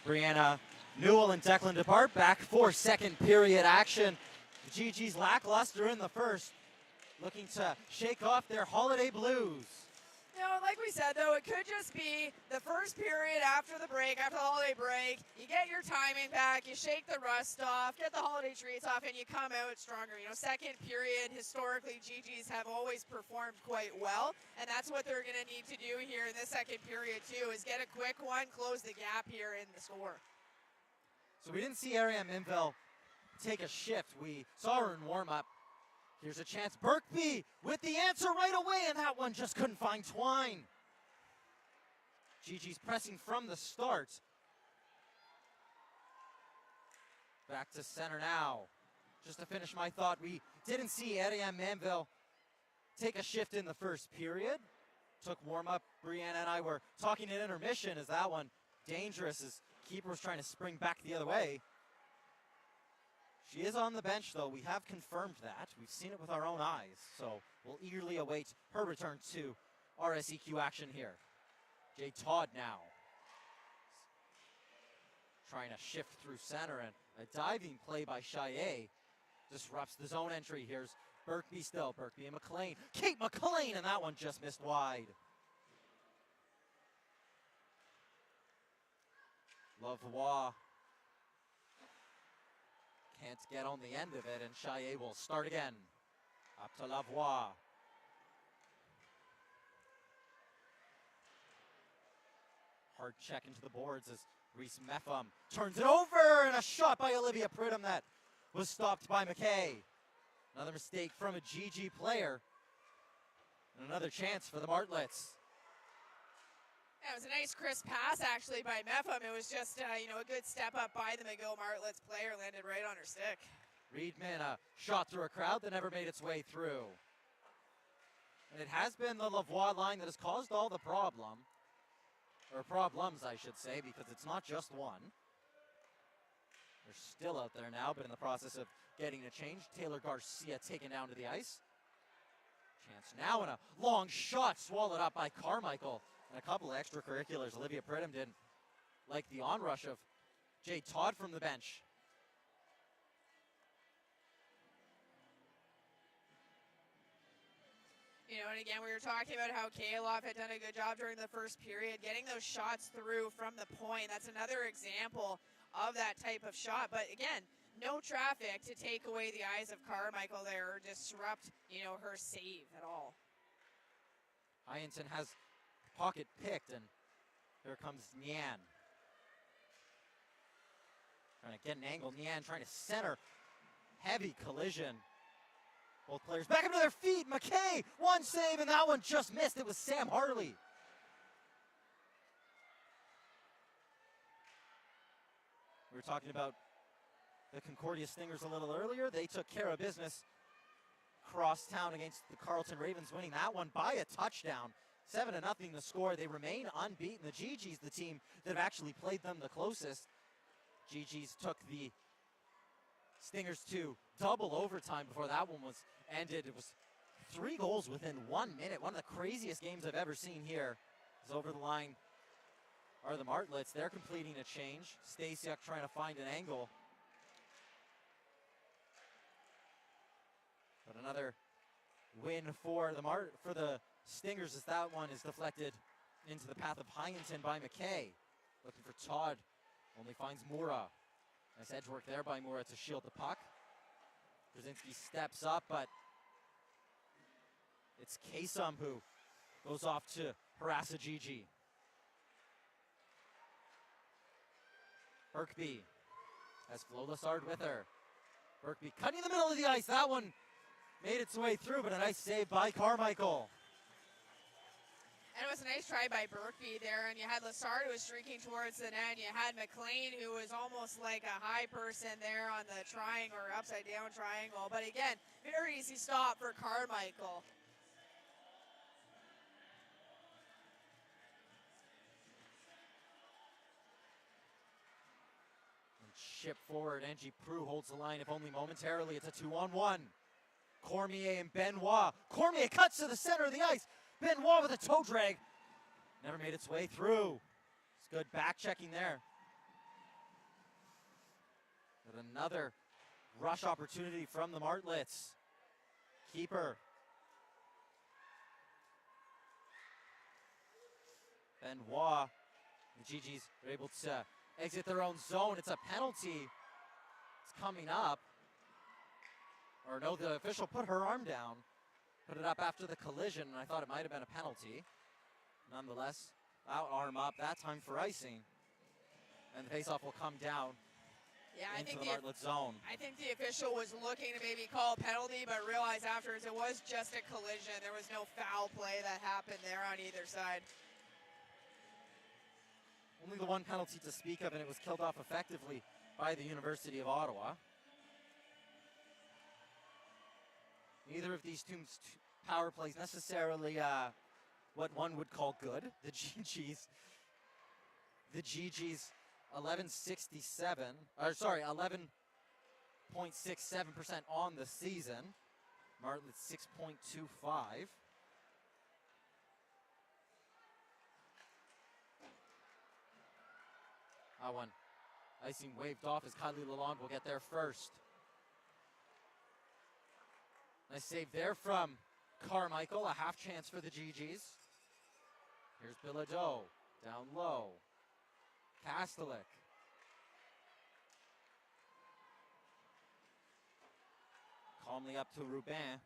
Brianna Newell and Declan depart back for second period action. The GG's lackluster in the first, looking to shake off their holiday blues. You know, like we said, though, it could just be the first period after the break, after the holiday break. You get your timing back, you shake the rust off, get the holiday treats off, and you come out stronger. You know, second period, historically, GGs have always performed quite well, and that's what they're going to need to do here in the second period, too, is get a quick one, close the gap here in the score. So we didn't see Ariane Minville take a shift. We saw her in warm-up. Here's a chance. Birkby with the answer right away, and that one just couldn't find twine. GG's pressing from the start. Back to center now. Just to finish my thought, we didn't see Ariane Manville take a shift in the first period. Took warm-up. Brianna and I were talking in intermission. Is that one dangerous as keeper was trying to spring back the other way. She is on the bench, though. We have confirmed that. We've seen it with our own eyes. So we'll eagerly await her return to RSEQ action here. Jay Todd now. Trying to shift through center, and a diving play by Chaillet disrupts the zone entry. Here's Birkby still. Birkby and McLean. Kate McLean, and that one just missed wide. Lavoie can't get on the end of it, and Chaillet will start again. Up to Lavoie. Hard check into the boards as Reese Meffam turns it over, and a shot by Olivia Pridham that was stopped by McKay. Another mistake from a GG player, and another chance for the Martlets. Yeah, it was a nice crisp pass, actually, by Meffam. It was just, a good step up by the McGill Martlets player, landed right on her stick. Reedman, a shot through a crowd that never made its way through. And it has been the Lavoie line that has caused all the problem. Or problems, I should say, because it's not just one. They're still out there now, but in the process of getting a change. Taylor Garcia taken down to the ice. Chance now, and a long shot swallowed up by Carmichael. And a couple of extracurriculars. Olivia Pridham didn't like the onrush of Jay Todd from the bench. You know, and again, we were talking about how Kaloff had done a good job during the first period, getting those shots through from the point. That's another example of that type of shot. But again, no traffic to take away the eyes of Carmichael there or disrupt, her save at all. Hyenton has pocket picked, and here comes Nian. Trying to get an angle. Nian trying to center. Heavy collision. Both players back up to their feet. McKay, one save, and that one just missed. It was Sam Harley. We were talking about the Concordia Stingers a little earlier. They took care of business cross town against the Carleton Ravens, winning that one by a touchdown. 7-0 the score. They remain unbeaten. The GG's the team that have actually played them the closest. GG's took the Stingers to double overtime before that one was ended. It was 3 goals within 1 minute. One of the craziest games I've ever seen here. Is over the line are the Martlets. They're completing a change. Stasiuk trying to find an angle. But another win for the Stingers as that one is deflected into the path of Hyenton by McKay. Looking for Todd. Only finds Mura. Nice edge work there by Mura to shield the puck. Brzezinski steps up, but it's Kasum who goes off to harass a GG. Birkby has Flo Lassard with her. Birkby cutting in the middle of the ice. That one made its way through, but a nice save by Carmichael. And it was a nice try by Birkby there, and you had Lassard who was streaking towards the net. You had McLean who was almost like a high person there on the triangle or upside down triangle. But again, very easy stop for Carmichael. And ship forward, Angie Prue holds the line if only momentarily. It's a 2-on-1. Cormier and Benoit. Cormier cuts to the center of the ice. Benoit with a toe drag. Never made its way through. It's good back checking there. But another rush opportunity from the Martlets. Keeper. Benoit. The GGs are able to exit their own zone. It's a penalty. It's coming up. Or no, the official put her arm down. Put it up after the collision, and I thought it might have been a penalty. Nonetheless, out arm up, that time for icing. And the faceoff will come down into the Martlet zone. I think the official was looking to maybe call a penalty, but realized afterwards it was just a collision. There was no foul play that happened there on either side. Only the one penalty to speak of, and it was killed off effectively by the University of Ottawa. Neither of these teams' power plays necessarily what one would call good. The GGs 11.67% on the season. Martlet 6.25. That one, icing waved off as Kylie Lalonde will get there first. Nice save there from Carmichael, a half chance for the GGs. Here's Bilodeau, down low. Kastelik. Calmly up to Rubin.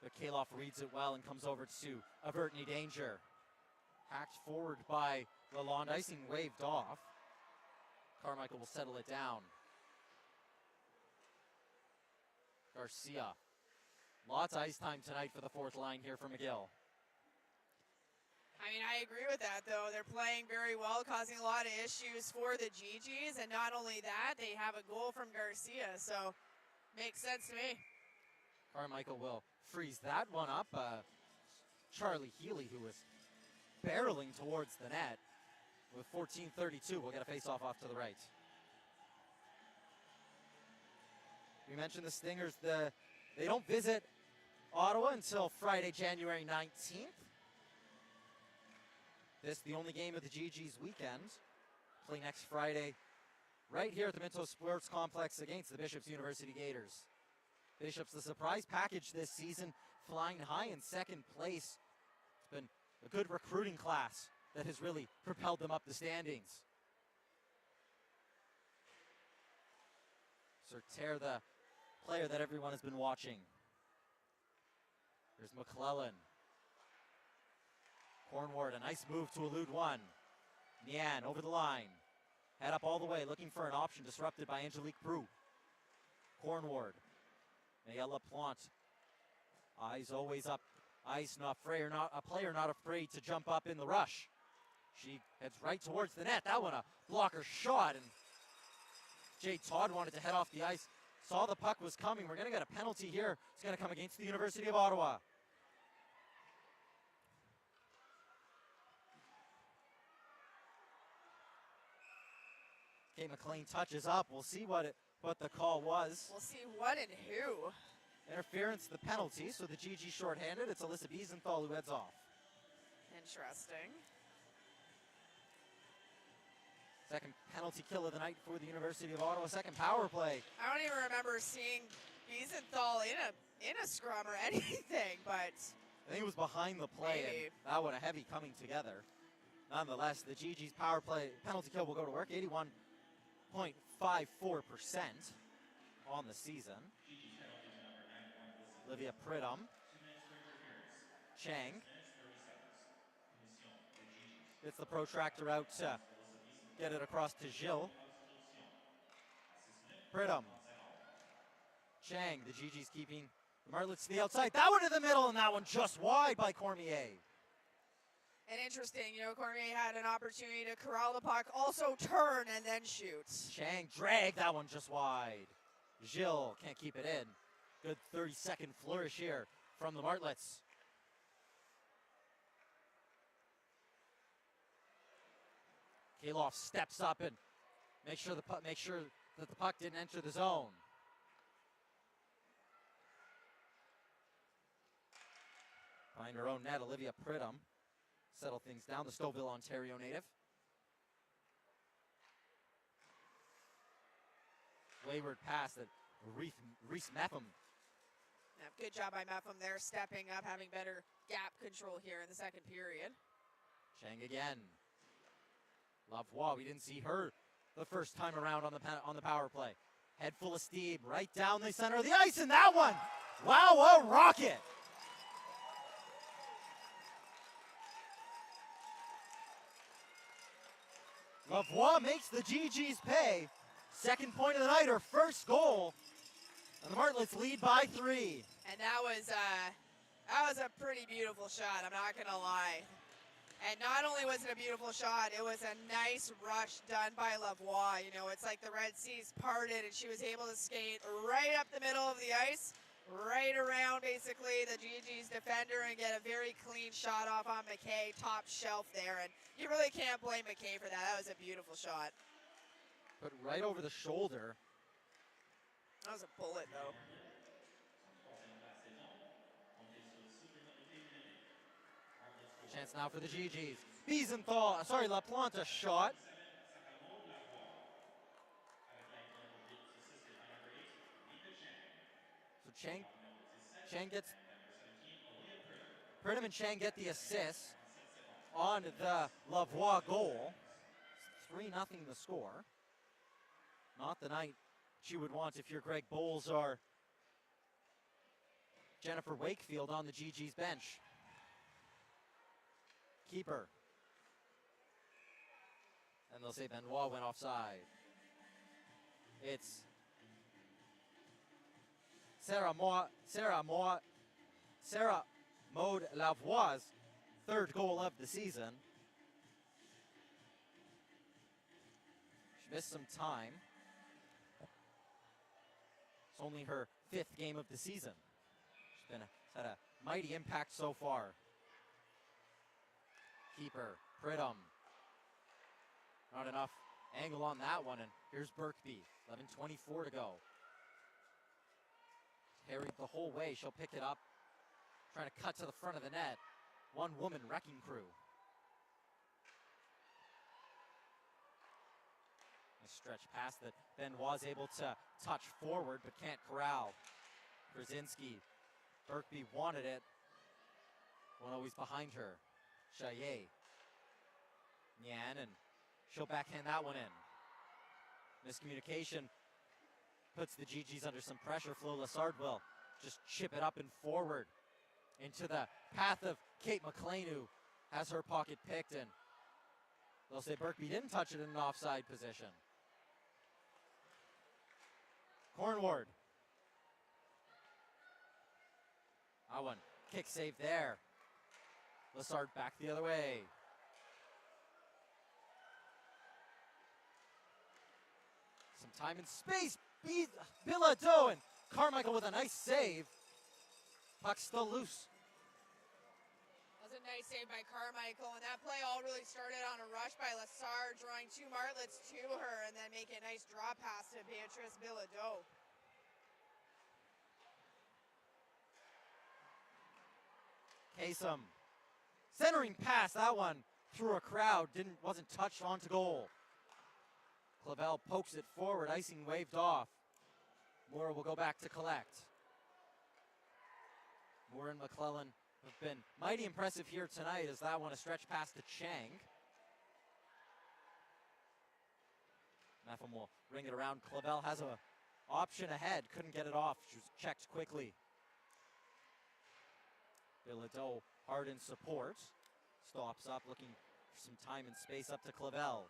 But Kaloff reads it well and comes over to avert any danger. Hacked forward by Lalonde, icing waved off. Carmichael will settle it down. Garcia. Lots of ice time tonight for the fourth line here for McGill. I mean, I agree with that, though. They're playing very well, causing a lot of issues for the GGs. And not only that, they have a goal from Garcia. So, makes sense to me. Carmichael will freeze that one up. Charlie Healy, who was barreling towards the net with 14:32. We'll get a face-off off to the right. We mentioned the Stingers. They don't visit Ottawa until Friday, January 19th. This the only game of the GG's weekend. Play next Friday right here at the Minto Sports Complex against the Bishops University Gators. Bishops, the surprise package this season, flying high in second place. It's been a good recruiting class that has really propelled them up the standings. Sertaire, the player that everyone has been watching. There's McClellan. Cornward, a nice move to elude one. Nian over the line. Head up all the way, looking for an option, disrupted by Angelique Prue. Cornward. Mayella Plante. Eyes always up. Eyes not afraid, or not a player not afraid to jump up in the rush. She heads right towards the net. That one a blocker shot, and Jay Todd wanted to head off the ice. Saw the puck was coming. We're going to get a penalty here. It's going to come against the University of Ottawa. Kate McLean touches up. We'll see what the call was. We'll see what and who. Interference, the penalty, so the GG shorthanded. It's Alyssa Biesenthal who heads off. Interesting. Second penalty kill of the night for the University of Ottawa. Second power play. I don't even remember seeing Biesenthal in a scrum or anything, but I think it was behind the play, maybe. and that one a heavy coming together. Nonetheless, the GG's power play penalty kill will go to work. 81.54% on the season. Olivia Pridham. Chang. Gets the protractor out to get it across to Gilles. Pridham. Chang, the GG's keeping the Martlets to the outside. That one to the middle, and that one just wide by Cormier. And interesting, Cormier had an opportunity to corral the puck, also turn and then shoot. Chang dragged that one just wide. Gilles can't keep it in. Good 30-second flourish here from the Martlets. Kaloff steps up and makes sure that the puck didn't enter the zone. Behind her own net, Olivia Pridham settle things down, the Stouffville, Ontario native. wayward pass that Reese Meffam. Yeah, good job by Meffam there, stepping up, having better gap control here in the second period. Chang again. Lavoie, we didn't see her the first time around on the power play. Head full of steam, right down the center of the ice, and that one, wow, a rocket. Lavoie makes the GGs pay. Second point of the night, her first goal. And the Martlets lead by 3. And that was a pretty beautiful shot, I'm not gonna lie. And not only was it a beautiful shot, it was a nice rush done by Lavoie. You know, it's like the Red Seas parted and she was able to skate right up the middle of the ice, right around basically the GG's defender and get a very clean shot off on McKay, top shelf there. And you really can't blame McKay for that. That was a beautiful shot. Put right over the shoulder. That was a bullet though. Chance now for the GGs. LaPlante a shot. So Chang gets, Pridham and Chang get the assist on the Lavoie goal. It's 3-0 the score. Not the night she would want if you're Greg Bowles or Jennifer Wakefield on the GG's bench. Keeper. And they'll say Benoit went offside. It's Sarah Maud Lavoie's third goal of the season. She missed some time. It's only her 5th game of the season. She's had a mighty impact so far. Keeper, Pridham. Not enough angle on that one, and here's Birkby. 11:24 to go. Carried the whole way, she'll pick it up. Trying to cut to the front of the net. One-woman wrecking crew. A stretch pass that Ben was able to touch forward, but can't corral. Krasinski, Birkby wanted it. One always behind her. Chaillet. Nyan, and she'll backhand that one in. Miscommunication puts the GGs under some pressure. Flo Lassard will just chip it up and forward into the path of Kate McLean, who has her pocket picked, and they'll say Birkby didn't touch it in an offside position. Cornward. That one, kick save there. Lassard back the other way. Some time and space. Bilodeau, and Carmichael with a nice save. Puck still loose. That was a nice save by Carmichael, and that play all really started on a rush by Lassard, drawing 2 Martlets to her, and then making a nice draw pass to Beatrice Bilodeau. Kasem. Centering pass, that one through a crowd, wasn't touched onto goal. Clavel pokes it forward, icing waved off. Moore will go back to collect. Moore and McClellan have been mighty impressive here tonight, as that one a stretch pass to Chang. Meffam will ring it around. Clavel has an option ahead, couldn't get it off. She was checked quickly. Bilodeau hard in support. Stops up, looking for some time and space up to Clavel.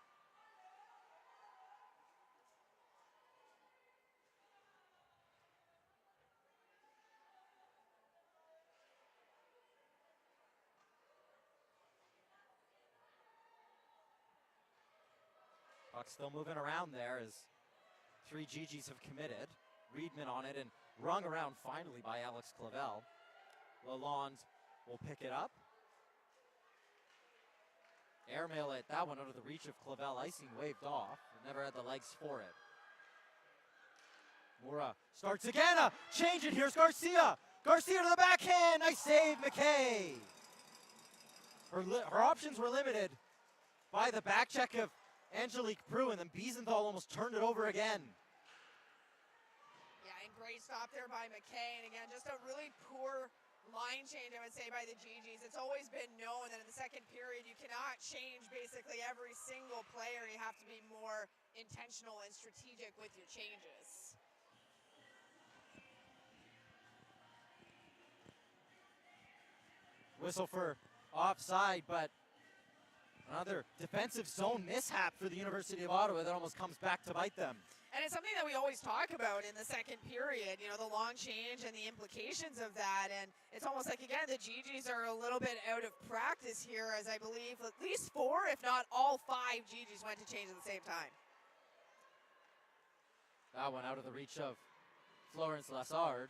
Puck still moving around there as 3 GGs have committed. Reedman on it and rung around finally by Alex Clavel. Lalonde will pick it up. Airmail it, that one out of the reach of Clavel. Icing waved off. Never had the legs for it. Mora starts again. A change it. Here's Garcia. Garcia to the backhand. Nice save, McKay. Her options were limited by the back check of Angelique Prue, and then Biesenthal almost turned it over again. Great stop there by McKay, and again, just a really poor line change, I would say, by the GGs. It's always been known that in the second period, you cannot change basically every single player. You have to be more intentional and strategic with your changes. Whistle for offside, but another defensive zone mishap for the University of Ottawa that almost comes back to bite them. And it's something that we always talk about in the second period, the long change and the implications of that. And it's almost like, again, the GGs are a little bit out of practice here, as I believe at least 4, if not all 5 GGs went to change at the same time. That one out of the reach of Florence Lassard.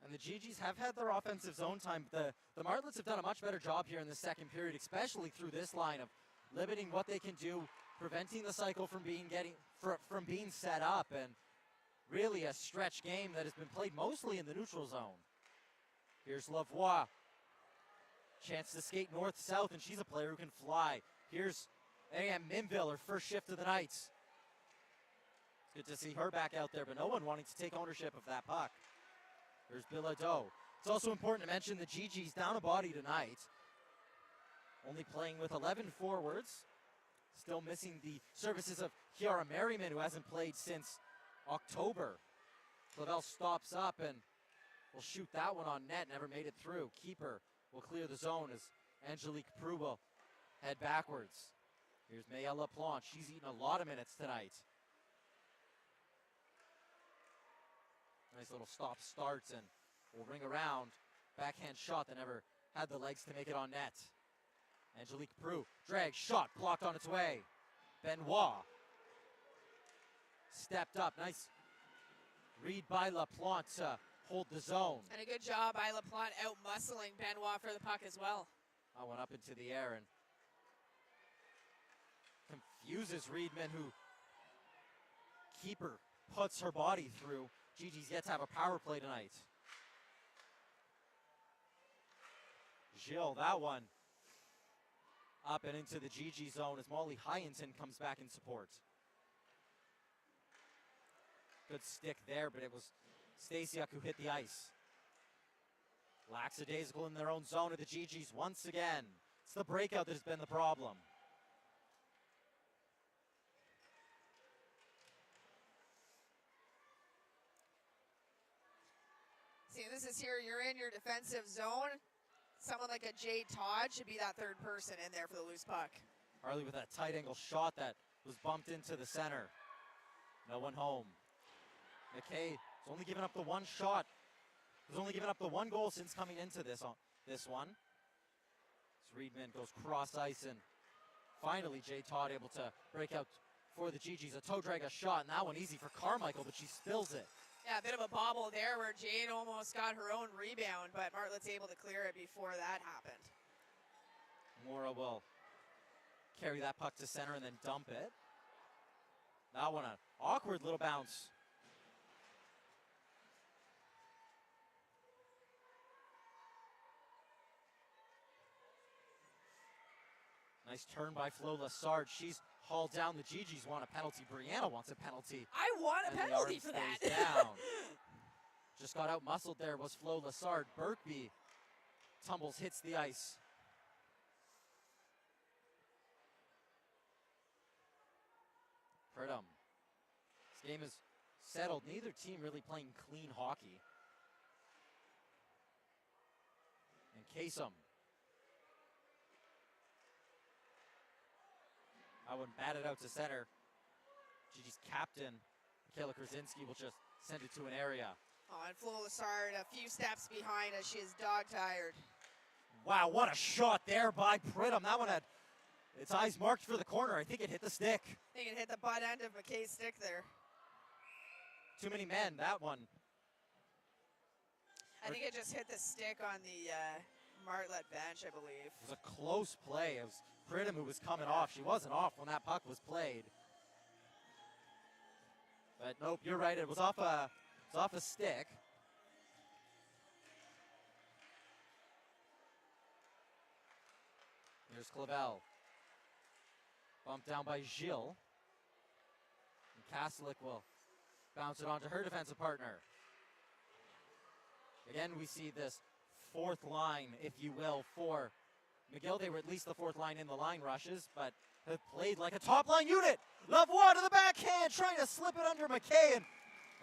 And the GGs have had their offensive zone time. The Martlets have done a much better job here in the second period, especially through this line of limiting what they can do, preventing the cycle from being set up, and really a stretch game that has been played mostly in the neutral zone. Here's Lavoie. Chance to skate north-south, and she's a player who can fly. Here's A.M. Minville, her first shift of the night. It's good to see her back out there, but no one wanting to take ownership of that puck. Here's Bilodeau. It's also important to mention the GG's down a body tonight. Only playing with 11 forwards. Still missing the services of Kiara Merriman, who hasn't played since October. Clavel stops up and will shoot that one on net. Never made it through. Keeper will clear the zone as Angelique Prue will head backwards. Here's Mayelle LaPlante. She's eaten a lot of minutes tonight. Nice little stop starts and will ring around. Backhand shot that never had the legs to make it on net. Angelique Prue, drag shot, blocked on its way. Benoit stepped up. Nice read by LaPlante to hold the zone. And a good job by LaPlante out-muscling Benoit for the puck as well. That went up into the air and confuses Reedman, who keeper puts her body through. Gigi's yet to have a power play tonight. Gilles, that one up and into the GG zone as Molly Hyenton comes back in support. Good stick there, but it was Stasiuk who hit the ice. Lackadaisical in their own zone of the GGs once again. It's the breakout that has been the problem. See, this is here, you're in your defensive zone. Someone like a Jay Todd should be that third person in there for the loose puck. Harley with that tight angle shot that was bumped into the center. No one home. McKay has only given up the one shot. Has only given up the one goal since coming into this one. As Reedman goes cross ice, and finally Jay Todd able to break out for the GGs. A toe drag, a shot, and that one easy for Carmichael, but she spills it. Yeah, a bit of a bobble there where Jade almost got her own rebound, but Martlet's able to clear it before that happened. Mora will carry that puck to center and then dump it. That one, an awkward little bounce. Nice turn by Flo Lassard. She's hauled down. The GGs want a penalty. Brianna wants a penalty. I want a penalty for that. Down. Just got out-muscled there was Flo Lassard. Birkby tumbles, hits the ice. Pridham. This game is settled. Neither team really playing clean hockey. And Kasem. I would bat it out to center. GG's captain, Michaela Krasinski, will just send it to an area. Oh, and Flo Lassard a few steps behind as she is dog-tired. Wow, what a shot there by Pridham. That one had its eyes marked for the corner. I think it hit the stick. I think it hit the butt end of McKay's stick there. Too many men, that one. I think it just hit the stick on the Martlet bench, I believe. It was a close play. It was Pridham who was coming off. She wasn't off when that puck was played. But nope, you're right. It was off a stick. Here's Clavel. Bumped down by Gilles. Kastlik will bounce it onto her defensive partner. Again, we see this fourth line, if you will, for McGill. They were at least the fourth line in the line rushes, but have played like a top line unit. Lavoie to the backhand, trying to slip it under McKay, and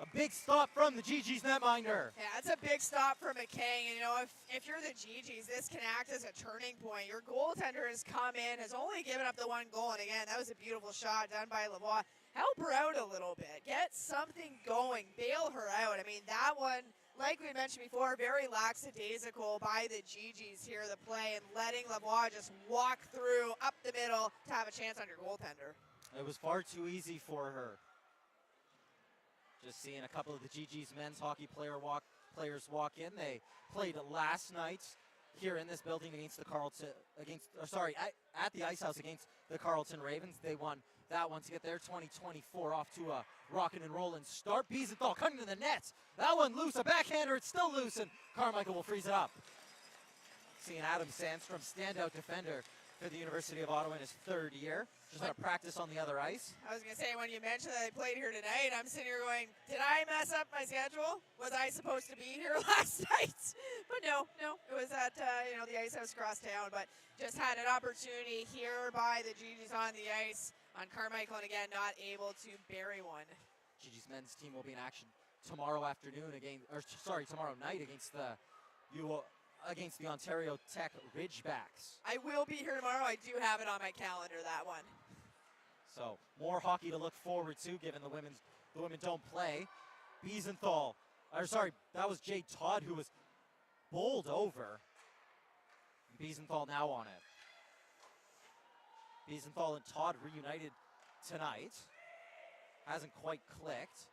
a big stop from the GG's netminder. Yeah, it's a big stop for McKay. And, you know, if you're the GG's, this can act as a turning point. Your goaltender has come in, has only given up the one goal. And, again, that was a beautiful shot done by Lavoie. Help her out a little bit. Get something going. Bail her out. I mean, that one, like we mentioned before, very lackadaisical by the GG's here, the play, and letting Lavoie just walk through up the middle to have a chance on your goaltender. It was far too easy for her. Just seeing a couple of the GG's men's hockey players walk in. They played last night here in this building against the at the Ice House against the Carleton Ravens. They won that one to get their 2024 off to a rockin' and rollin' start. Biesenthal cutting to the net. That one loose, a backhander, it's still loose, and Carmichael will freeze it up. Seeing Adam Sandstrom, standout defender for the University of Ottawa in his third year. Just out of practice on the other ice. I was going to say, when you mentioned that they played here tonight, I'm sitting here going, did I mess up my schedule? Was I supposed to be here last night? But no, it was at the Ice House across town, but just had an opportunity here by the GG's on the ice on Carmichael, and again, not able to bury one. GG's men's team will be in action tomorrow night against the Ontario Tech Ridgebacks. I will be here tomorrow. I do have it on my calendar, that one. So more hockey to look forward to, given the women don't play. That was Jade Todd who was bowled over. Biesenthal now on it. Biesenthal and Todd reunited tonight. Hasn't quite clicked.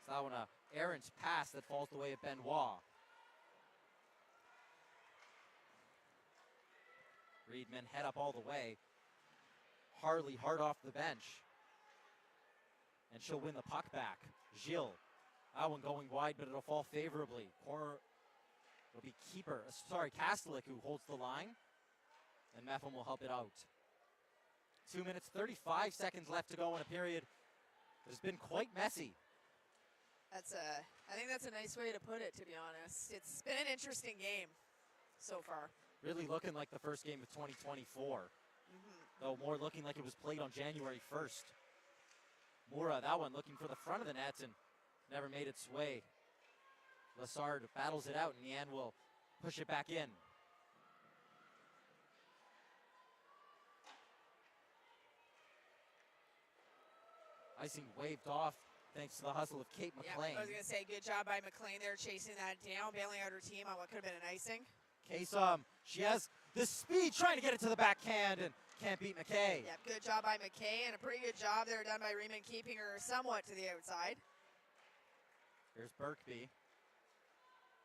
So that one, a errant pass that falls the way of Benoit. Reedman head up all the way. Harley hard off the bench. And she'll win the puck back. Gilles. That one going wide, but it'll fall favorably. Corner will be Kastlik who holds the line. And Meffam will help it out. 2 minutes, 35 seconds left to go in a period that has been quite messy. I think that's a nice way to put it, to be honest. It's been an interesting game so far. Really looking like the first game of 2024. Though more looking like it was played on January 1st. Moura, that one looking for the front of the net and never made its way. Lassard battles it out, and Nian will push it back in. Icing waved off thanks to the hustle of Kate McLean. Yeah, I was going to say, good job by McLean there chasing that down, bailing out her team on what could have been an icing. Case, she has the speed trying to get it to the backhand and can't beat McKay. Yeah, good job by McKay, and a pretty good job there done by Riemann keeping her somewhat to the outside. Here's Birkby.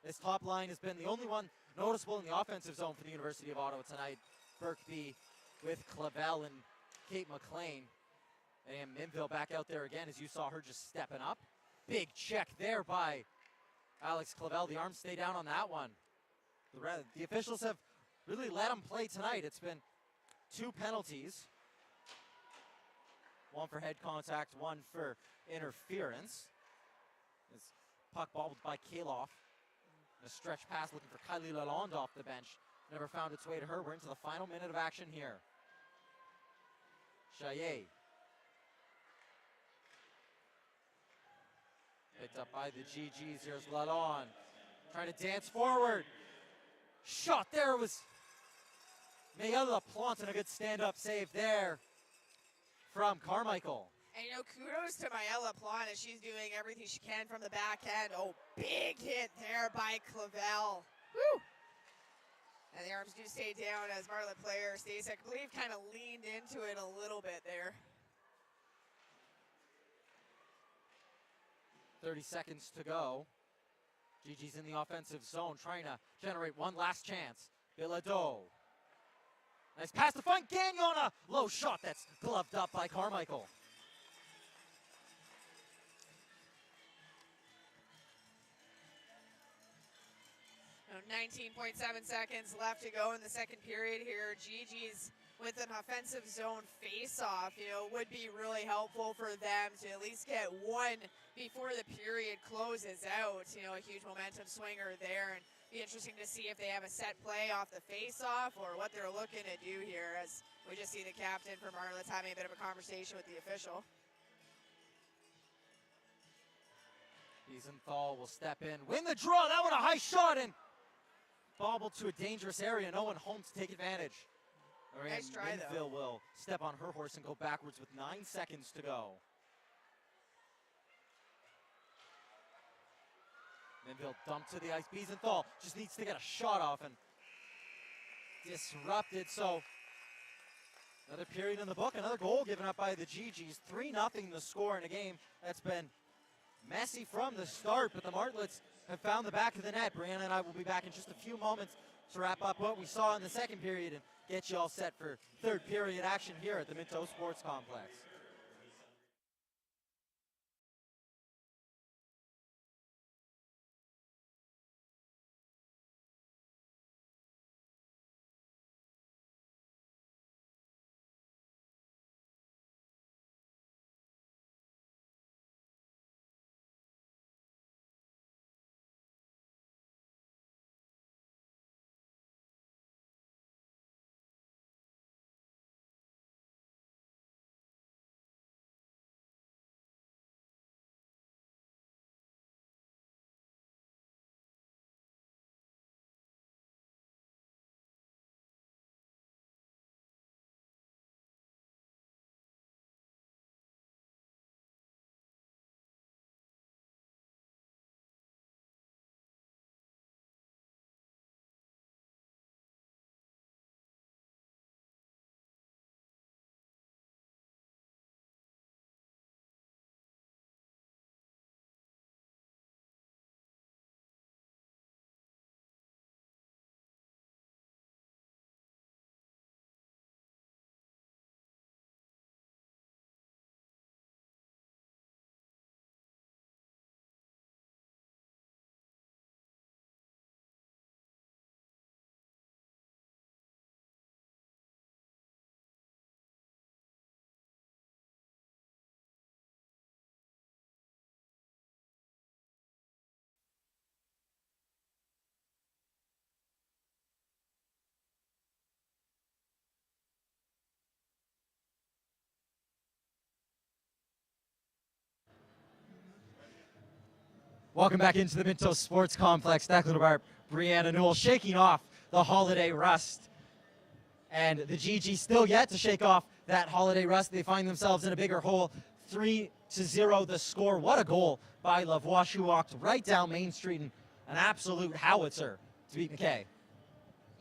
This top line has been the only one noticeable in the offensive zone for the University of Ottawa tonight. Birkby with Clavel and Kate McLean. And Minville back out there again, as you saw her just stepping up. Big check there by Alex Clavel. The arms stay down on that one. The officials have really let them play tonight. It's been 2 penalties. 1 for head contact, 1 for interference. This puck bobbled by Kaloff. A stretch pass looking for Kylie Lalonde off the bench. Never found its way to her. We're into the final minute of action here. Chaillet. Picked up by the GGs. Here's Lalonde. Trying to dance forward. Shot there was McGill Laplante, and a good stand-up save there from Carmichael. And, kudos to Maëlle Laplante as she's doing everything she can from the back end. Oh, big hit there by Clavel. Woo! And the arms do stay down as Marlette player Stacey, I believe, kind of leaned into it a little bit there. 30 seconds to go. GG's in the offensive zone, trying to generate one last chance. Bilodeau. Nice pass to find Gagnon, a low shot that's gloved up by Carmichael. Now 19.7 seconds left to go in the second period here. GG's with an offensive zone face-off, would be really helpful for them to at least get one before the period closes out. A huge momentum swinger there, and be interesting to see if they have a set play off the face-off or what they're looking to do here, as we just see the captain for Marlitz having a bit of a conversation with the official. Wiesenthal will step in, win the draw. That one a high shot and bobbled to a dangerous area. No one home to take advantage. Nice try, though. Linville will step on her horse and go backwards with 9 seconds to go. Linville dumped to the ice. Wiesenthal just needs to get a shot off and disrupted. So another period in the book, another goal given up by the GGs. 3-0 the score in a game that's been messy from the start, but the Martlets have found the back of the net. Brianna and I will be back in just a few moments to wrap up what we saw in the second period and get you all set for third period action here at the Minto Sports Complex. Welcome back into the Minto Sports Complex. Declan Bar, Brianna Newell shaking off the holiday rust. And the GG still yet to shake off that holiday rust. They find themselves in a bigger hole. 3-0 the score. What a goal by Lavoie. She walked right down Main Street and an absolute howitzer to beat McKay.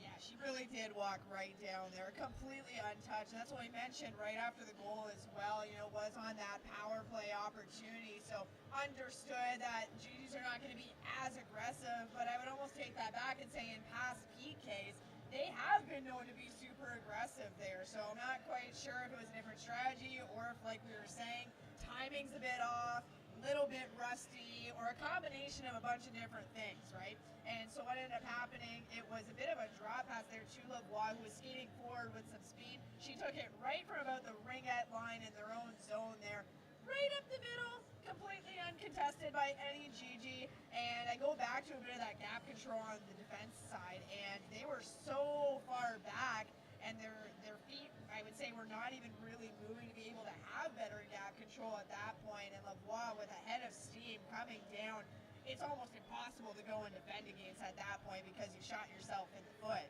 Yeah, she really did walk right down there, completely untouched. That's what we mentioned right after the goal as well, was on that power play opportunity. So understood that GGs are not going to be as aggressive, but I would almost take that back and say in past PKs, they have been known to be super aggressive there. So I'm not quite sure if it was a different strategy or if, like we were saying, timing's a bit off, little bit rusty, or a combination of a bunch of different things, right? And so what ended up happening, it was a bit of a drop pass there to Lavoie, who was skating forward with some speed. She took it right from about the ringette line in their own zone there, right up the middle, completely uncontested by any GG. And I go back to a bit of that gap control on the defense side, and they were so far back, and their feet, I would say, were not even really moving to be able to have better gap control at that point. And Lavoie, with a head of steam coming down, it's almost impossible to go and defend against at that point because you shot yourself in the foot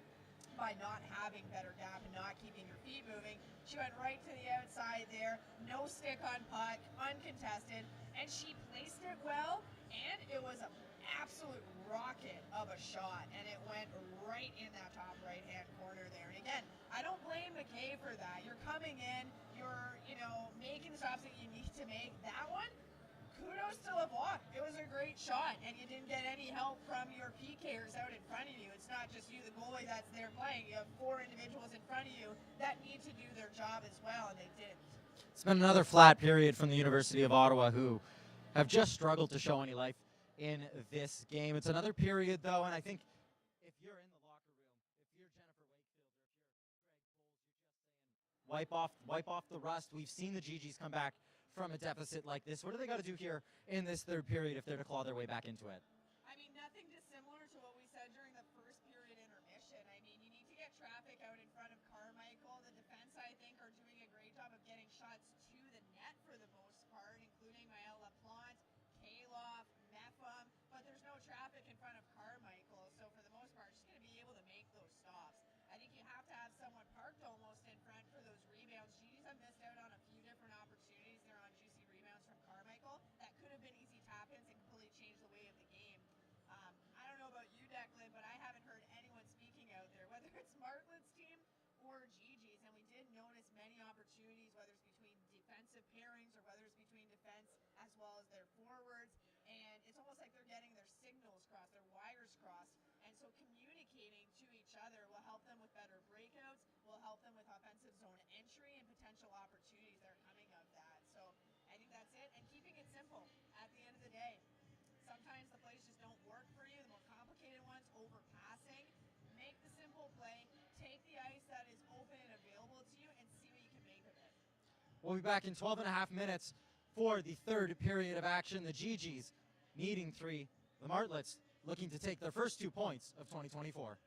by not having better gap and not keeping your feet moving. She went right to the outside there, no stick on puck, uncontested, and she placed it well, and it was an absolute rocket of a shot, and it went right in that top right-hand corner there. And again, I don't blame McKay for that. You're coming in, you're, making the stops that you need to make. That one, kudos to Lavoie. It was a great shot, and you didn't get any help from your PKers out in front of you. It's not just you, the goalie, that's there playing. You have 4 individuals in front of you that need to do their job as well, and they didn't. It's been another flat period from the University of Ottawa, who have just struggled to show any life in this game. It's another period, though, and I think if you're in the locker room, if you're Jennifer Wakefield or if you're Greg Bowles, you're just saying, wipe off the rust. We've seen the GGs come back from a deficit like this. What do they got to do here in this third period if they're to claw their way back into it? I mean, nothing dissimilar to what we said during the first period intermission. I mean, you need to get traffic out in front of Carmichael. The defense, I think, are doing a great job of getting shots to the net for the most part, including Maëlle Laplante, Kalof, Mepham, but there's no traffic in front of Carmichael. So for the most part, she's going to be able to make those stops. I think you have to have someone parked almost in front for those rebounds. GGs have missed out on a few different opportunities there on juicy rebounds from Carmichael that could have been easy tap-ins and completely changed the way of the game. I don't know about you, Declan, but I haven't heard anyone speaking out there, whether it's Martlet's team or GG's, and we did notice many opportunities, whether it's between defensive pairings or whether it's between defense as well as their forwards, and it's almost like they're getting their signals crossed, their wires crossed, and so communicating to each other will help them with better breakouts, will help them with offensive zone entry and potential opportunities that are coming of that. So I think that's it, and keeping it simple at the end of the day. Sometimes the plays just don't work for you. The more complicated ones, overpassing. Make the simple play. Take the ice that is open and available to you and see what you can make of it. We'll be back in 12 and a half minutes for the third period of action. The GGs needing 3. The Martlets looking to take their first 2 points of 2024.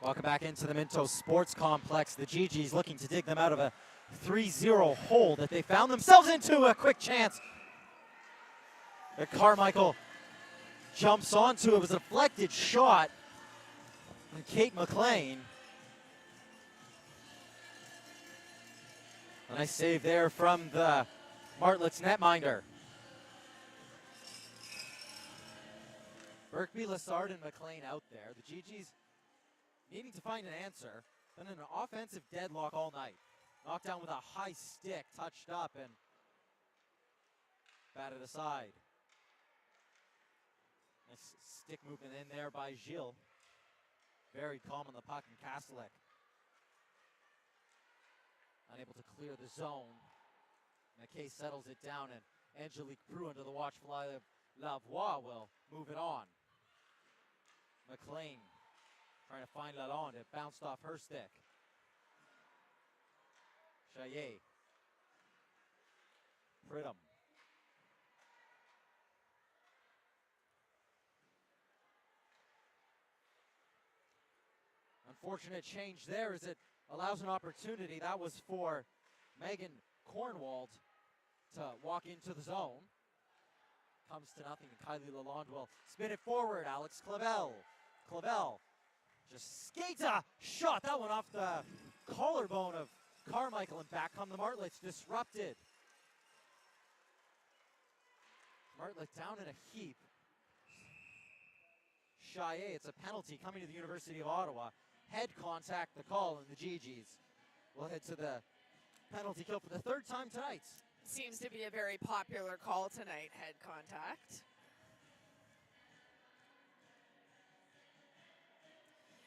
Welcome back into the Minto Sports Complex. The GGs looking to dig them out of a 3-0 hole that they found themselves into. A quick chance that Carmichael jumps onto. It was a deflected shot from Kate McLean. A nice save there from the Martlet's netminder. Berkby, Lessard, and McLean out there. The GGs needing to find an answer. Been in an offensive deadlock all night. Knocked down with a high stick, touched up, and batted aside. Nice stick movement in there by Gilles. Very calm on the puck, and Kastelik unable to clear the zone. McKay settles it down, and Angelique Prue under the watchful eye of Lavoie will move it on. McLean trying to find Lalonde. It bounced off her stick. Chaillet. Pridham. Unfortunate change there as it allows an opportunity. That was for Megan Cornwald to walk into the zone. Comes to nothing. Kylie Lalonde will spin it forward. Alex Clavel. Clavel just skates a shot. That one off the collarbone of Carmichael, and back come the Martlets, disrupted. Martlet down in a heap. Chaillet, it's a penalty coming to the University of Ottawa. Head contact, the call, and the GGs will head to the penalty kill for the third time tonight. Seems to be a very popular call tonight, head contact.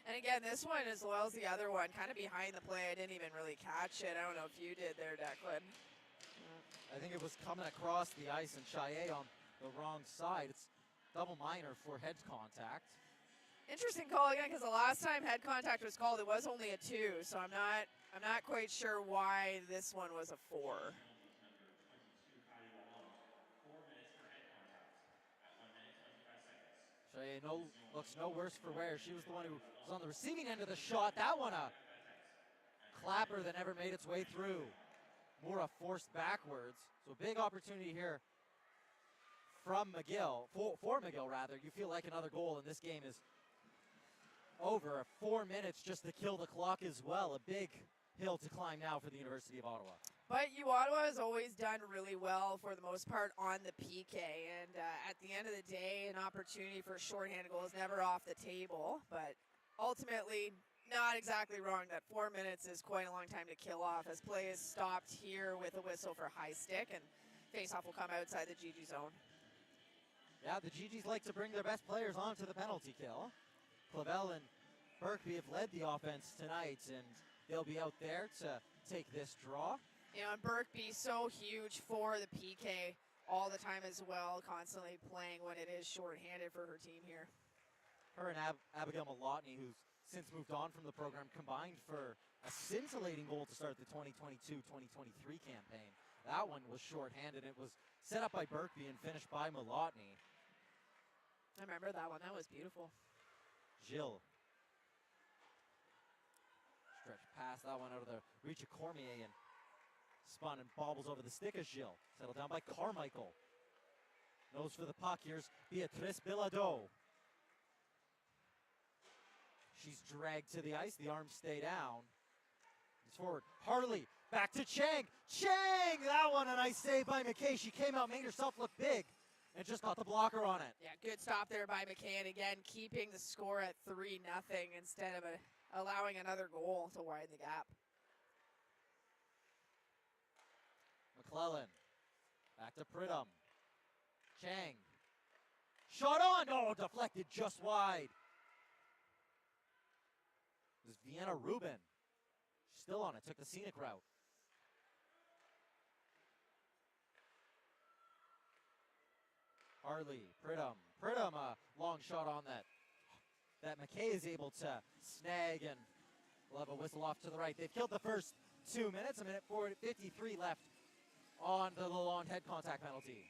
And again, this one, as well as the other one, kind of behind the play. I didn't even really catch it. I don't know if you did there, Declan. I think it was coming across the ice, and Chaillet on the wrong side. It's double minor for head contact. Interesting call again, because the last time head contact was called, it was only a 2. So I'm not quite sure why this one was a 4. Chaillet looks no worse for wear. She was the one who was on the receiving end of the shot. That one a clapper that never made its way through. Mura forced backwards. So big opportunity here from McGill, for McGill rather. You feel like another goal, and this game is over. 4 minutes just to kill the clock as well. A big hill to climb now for the University of Ottawa. But Ottawa has always done really well for the most part on the PK, and at the end of the day, an opportunity for a shorthanded goal is never off the table. But ultimately, not exactly wrong that 4 minutes is quite a long time to kill off, as play is stopped here with a whistle for high stick, and faceoff will come outside the GG zone. Yeah, the GGs like to bring their best players onto the penalty kill. Clavel and Berkby have led the offense tonight, and they'll be out there to take this draw. And Berkby so huge for the PK all the time as well, constantly playing when it is shorthanded for her team here. Her and Abigail Malotny, who's since moved on from the program, combined for a scintillating goal to start the 2022-2023 campaign. That one was shorthanded. It was set up by Berkby and finished by Malotny. I remember that one. That was beautiful. Gilles. Stretch past that one out of the reach of Cormier, and spun and bobbles over the stick of Gilles. Settled down by Carmichael. Nose for the puck. Here's Beatrice Bilodeau. She's dragged to the ice. The arms stay down. It's forward. Harley back to Chang. Chang! That one a nice save by McKay. She came out, made herself look big, and just got the blocker on it. Yeah, good stop there by McKay. And again, keeping the score at 3-0 instead of allowing another goal to widen the gap. McClellan. Back to Pridham. Chang. Shot on! Oh, deflected just wide. This is Vienna Rubin. Still on it. Took the scenic route. Harley. Pridham. Pridham, a long shot on that McKay is able to snag, and we'll have a whistle off to the right. They've killed the first 2 minutes. A minute 53 left on the Lalonde head contact penalty.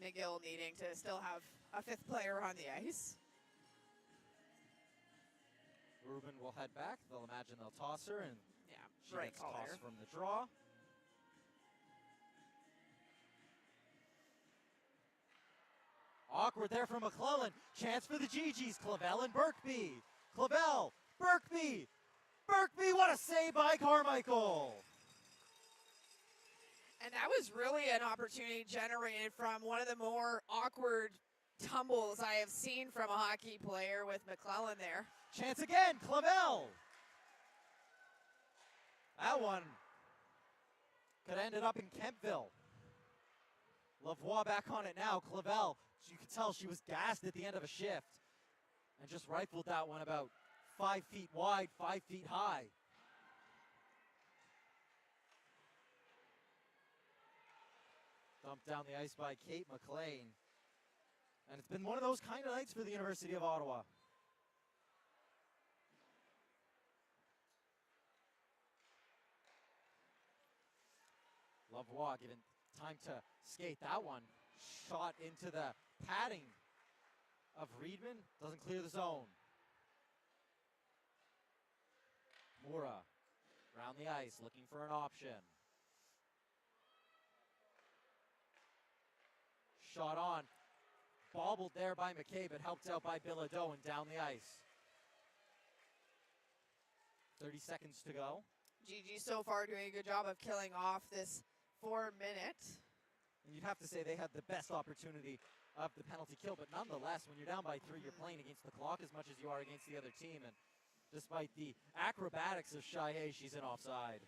McGill needing to still have a fifth player on the ice. Rubin will head back. They'll imagine they'll toss her, and Yeah, she right gets call tossed there. from the draw. Awkward there from McClellan. Chance for the GGs. Clavel and Birkby. Clavel, Birkby. Birkby, what a save by Carmichael. And that was really an opportunity generated from one of the more awkward tumbles I have seen from a hockey player with McClellan there. Chance again, Clavel. That one could have ended up in Kempville. Lavoie back on it now. Clavel, you could tell she was gassed at the end of a shift and just rifled that one about 5 feet wide, 5 feet high. Dumped down the ice by Kate McLean. And it's been one of those kind of nights for the University of Ottawa. Lavoie given time to skate that one. Shot into the padding of Reedman. Doesn't clear the zone. Mura around the ice looking for an option. Shot on. Bobbled there by McKay, but helped out by Bilodeau and down the ice. 30 seconds to go. GG so far doing a good job of killing off this 4 minute. And you'd have to say they had the best opportunity of the penalty kill, but nonetheless, when you're down by 3, you're playing against the clock as much as you are against the other team. And despite the acrobatics of Shai, she's in offside.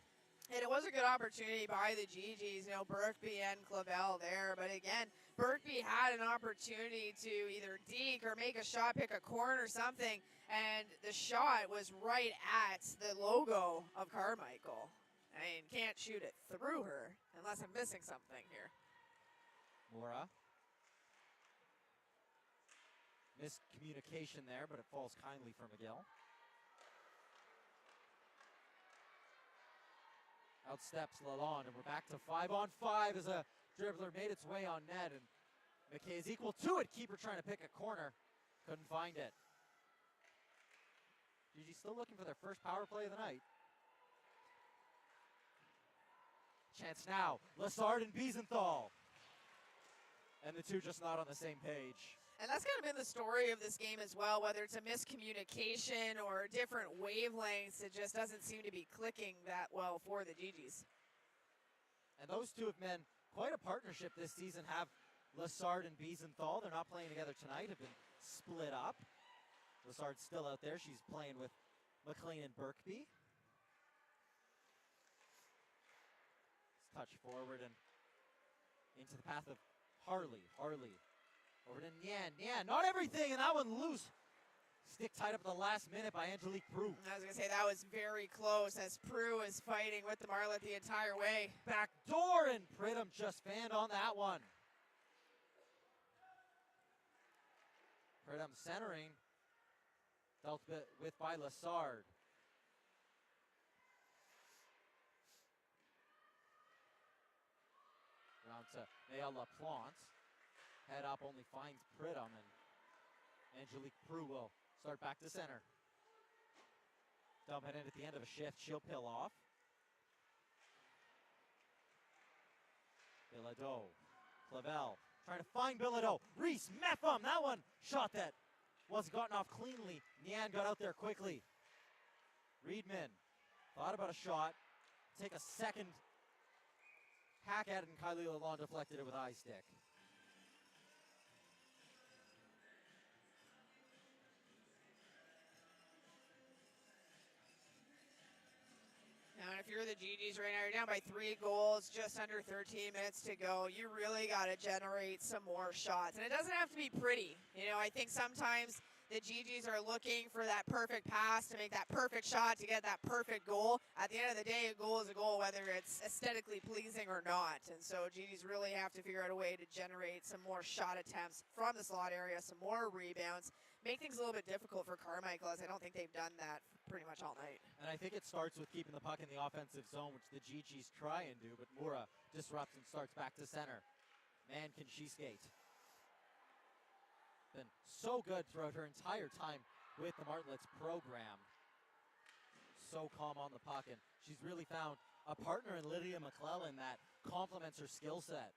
And it was a good opportunity by the GGs, you know, Birkby and Clavel there. But again, Birkby had an opportunity to either deke or make a shot, pick a corner or something. And the shot was right at the logo of Carmichael. I mean, can't shoot it through her unless I'm missing something here. Mora. Miscommunication there, but it falls kindly for McGill. Outsteps Lalonde, and we're back to 5-on-5 as a dribbler made its way on net, and McKay is equal to it. Keeper trying to pick a corner, couldn't find it. GG still looking for their first power play of the night. Chance now, Lassard and Biesenthal. And the two just not on the same page. And that's kind of been the story of this game as well, whether it's a miscommunication or different wavelengths, it just doesn't seem to be clicking that well for the GGs. And those two have been quite a partnership this season, have Lassard and Biesenthal. They're not playing together tonight, have been split up. Lassard's still out there. She's playing with McLean and Birkby. Touch forward and into the path of Harley. Harley over to Nian. Nian, not everything, and that one loose. Stick tied up at the last minute by Angelique Prue. I was going to say that was very close as Prue is fighting with the Marlet the entire way. Back door, and Pridham just fanned on that one. Pridham centering. Dealt with by Lassard. Round to Maëlle Laplante. Head up only finds Pridham, and Angelique Prue will start back to center. Dump it in at the end of a shift. She'll peel off. Bilodeau. Clavel trying to find Bilodeau. Reese Metham. That one shot that wasn't gotten off cleanly. Nian got out there quickly. Reedman thought about a shot. Take a second hack at it, and Kylie Lalonde deflected it with eye stick. Now, if you're the GGs right now, you're down by 3 goals, just under 13 minutes to go. You really got to generate some more shots. And it doesn't have to be pretty. You know, I think sometimes the GGs are looking for that perfect pass to make that perfect shot to get that perfect goal. At the end of the day, a goal is a goal, whether it's aesthetically pleasing or not. And so GGs really have to figure out a way to generate some more shot attempts from the slot area, some more rebounds, make things a little bit difficult for Carmichael, as I don't think they've done that pretty much all night. And I think it starts with keeping the puck in the offensive zone, which the GGs try and do, but Mura disrupts and starts back to center. Man, can she skate. Been so good throughout her entire time with the Martlets program. So calm on the puck, and she's really found a partner in Lydia McClellan that complements her skill set.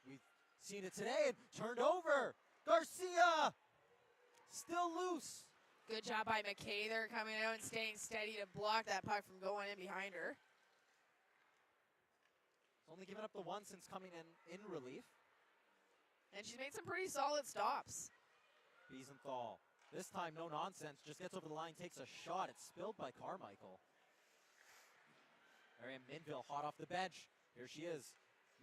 We've seen it today and turned over. Garcia still loose. Good job by McKay there, coming out and staying steady to block that puck from going in behind her. Only given up the one since coming in relief. And she's made some pretty solid stops. Biesenthal, this time no nonsense, just gets over the line, takes a shot. It's spilled by Carmichael. Marianne Minville hot off the bench. Here she is.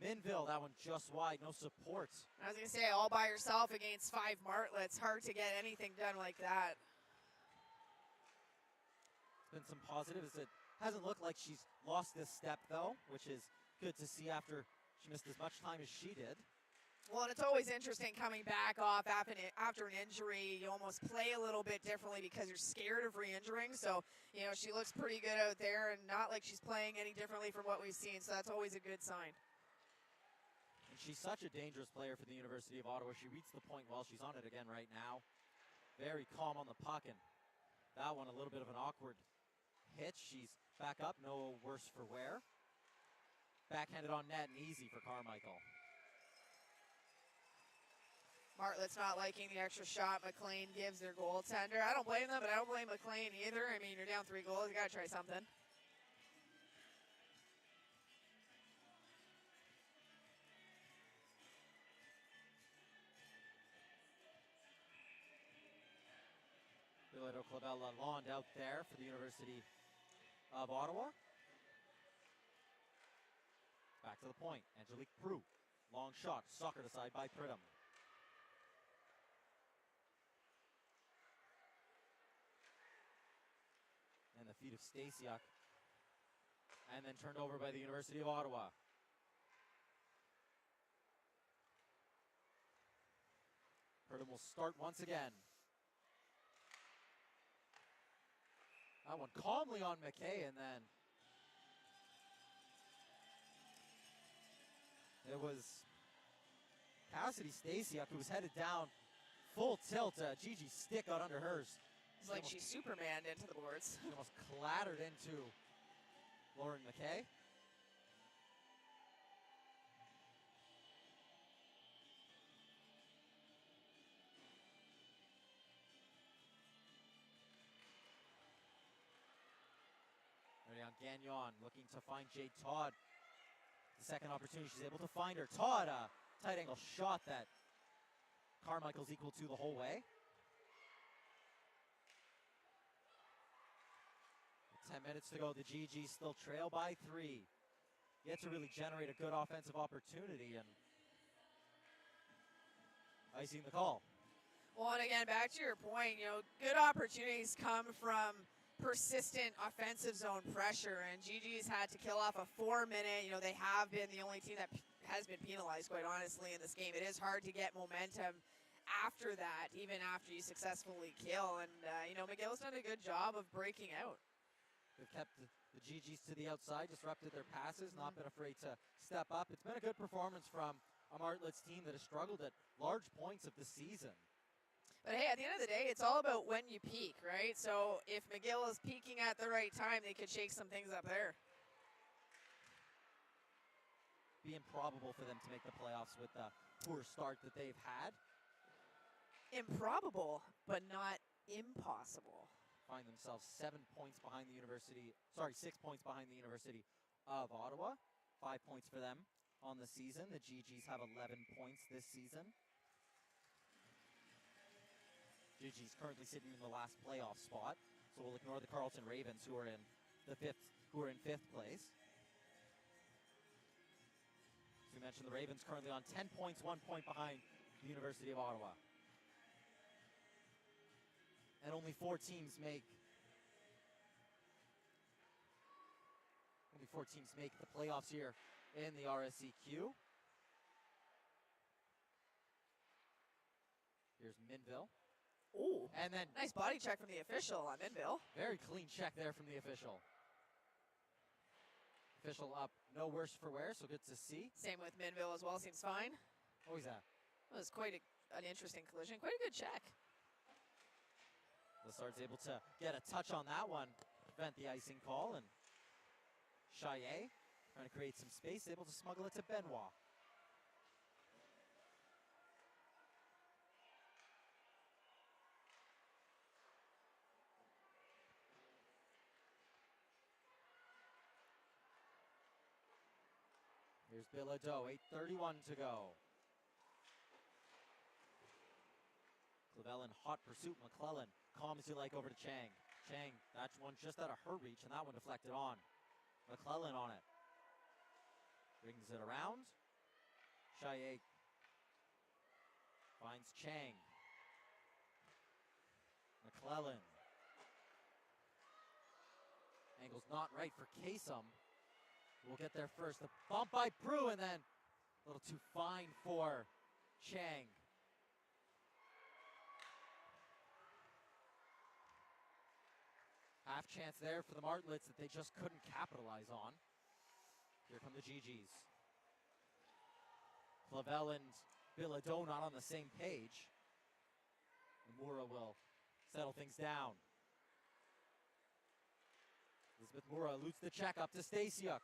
Minville, that one just wide, no support. I was going to say, all by herself against 5 Martlets. Hard to get anything done like that. It's been some positives. It hasn't looked like she's lost this step, though, which is good to see after she missed as much time as she did. Well, and it's always interesting coming back off after an injury. You almost play a little bit differently because you're scared of re-injuring. So, you know, she looks pretty good out there and not like she's playing any differently from what we've seen. So that's always a good sign. And she's such a dangerous player for the University of Ottawa. She reads the point well. She's on it again right now. Very calm on the puck, and that one a little bit of an awkward hit. She's back up, no worse for wear. Backhanded on net and easy for Carmichael. Martlet's not liking the extra shot McLean gives their goaltender. I don't blame them, but I don't blame McLean either. I mean, you're down 3 goals. You got to try something. Bilodeau Clavel Lalonde out there for the University of Ottawa. Back to the point. Angelique Prue. Long shot. Soccer aside by Pridham. And the feet of Stasiuk. And then turned over by the University of Ottawa. Pridham will start once again. That one calmly on McKay, and then it was Cassidy Stasiuk who was headed down full tilt. Gigi's stick got under hers. It's like she Supermaned into the boards. She almost clattered into Lauren McKay. Marianne Gagnon looking to find Jade Todd. The second opportunity, she's able to find her. Todd, a tight angle shot that Carmichael's equal to the whole way. With 10 minutes to go, the GG still trail by 3. Yet to really generate a good offensive opportunity, and icing the call. Well, and again, back to your point, you know, good opportunities come from persistent offensive zone pressure, and GG's had to kill off a 4-minute. You know, they have been the only team that has been penalized, quite honestly, in this game. It is hard to get momentum after that, even after you successfully kill. And, you know, McGill's done a good job of breaking out. They've kept the GGs to the outside, disrupted their passes, not been afraid to step up. It's been a good performance from a Martlets team that has struggled at large points of the season. But hey, at the end of the day, it's all about when you peak, right? So if McGill is peaking at the right time, they could shake some things up there. Be improbable for them to make the playoffs with the poor start that they've had. Improbable, but not impossible. Find themselves 6 points behind the University of Ottawa. 5 points for them on the season. The GGs have 11 points this season. GG's currently sitting in the last playoff spot, so we'll ignore the Carleton Ravens, who are in fifth place. As we mentioned, the Ravens currently on 10 points, 1 point behind the University of Ottawa. And only 4 teams make the playoffs here in the RSEQ. Here's Minville. Oh, and then nice body check from the official on Minville. Very clean check there from the official. Official up, no worse for wear, so good to see. Same with Minville as well, seems fine. What was that? It was quite an interesting collision. Quite a good check. Lessard's able to get a touch on that one, prevent the icing call, and Chaillet trying to create some space, able to smuggle it to Benoit. Here's Bilodeau, 8:31 to go. Clavell in hot pursuit. McClellan, calm as you like, over to Chang. Chang, that one just out of her reach, and that one deflected on. McClellan on it. Brings it around. Chaillet finds Chang. McClellan. Angle's not right for Kasem. We'll get there first. The bump by Prue, and then a little too fine for Chang. Half chance there for the Martlets that they just couldn't capitalize on. Here come the GGs. Clavell and Bilodeau not on the same page. Mura will settle things down. Elizabeth Mura eludes the check up to Stasiuk.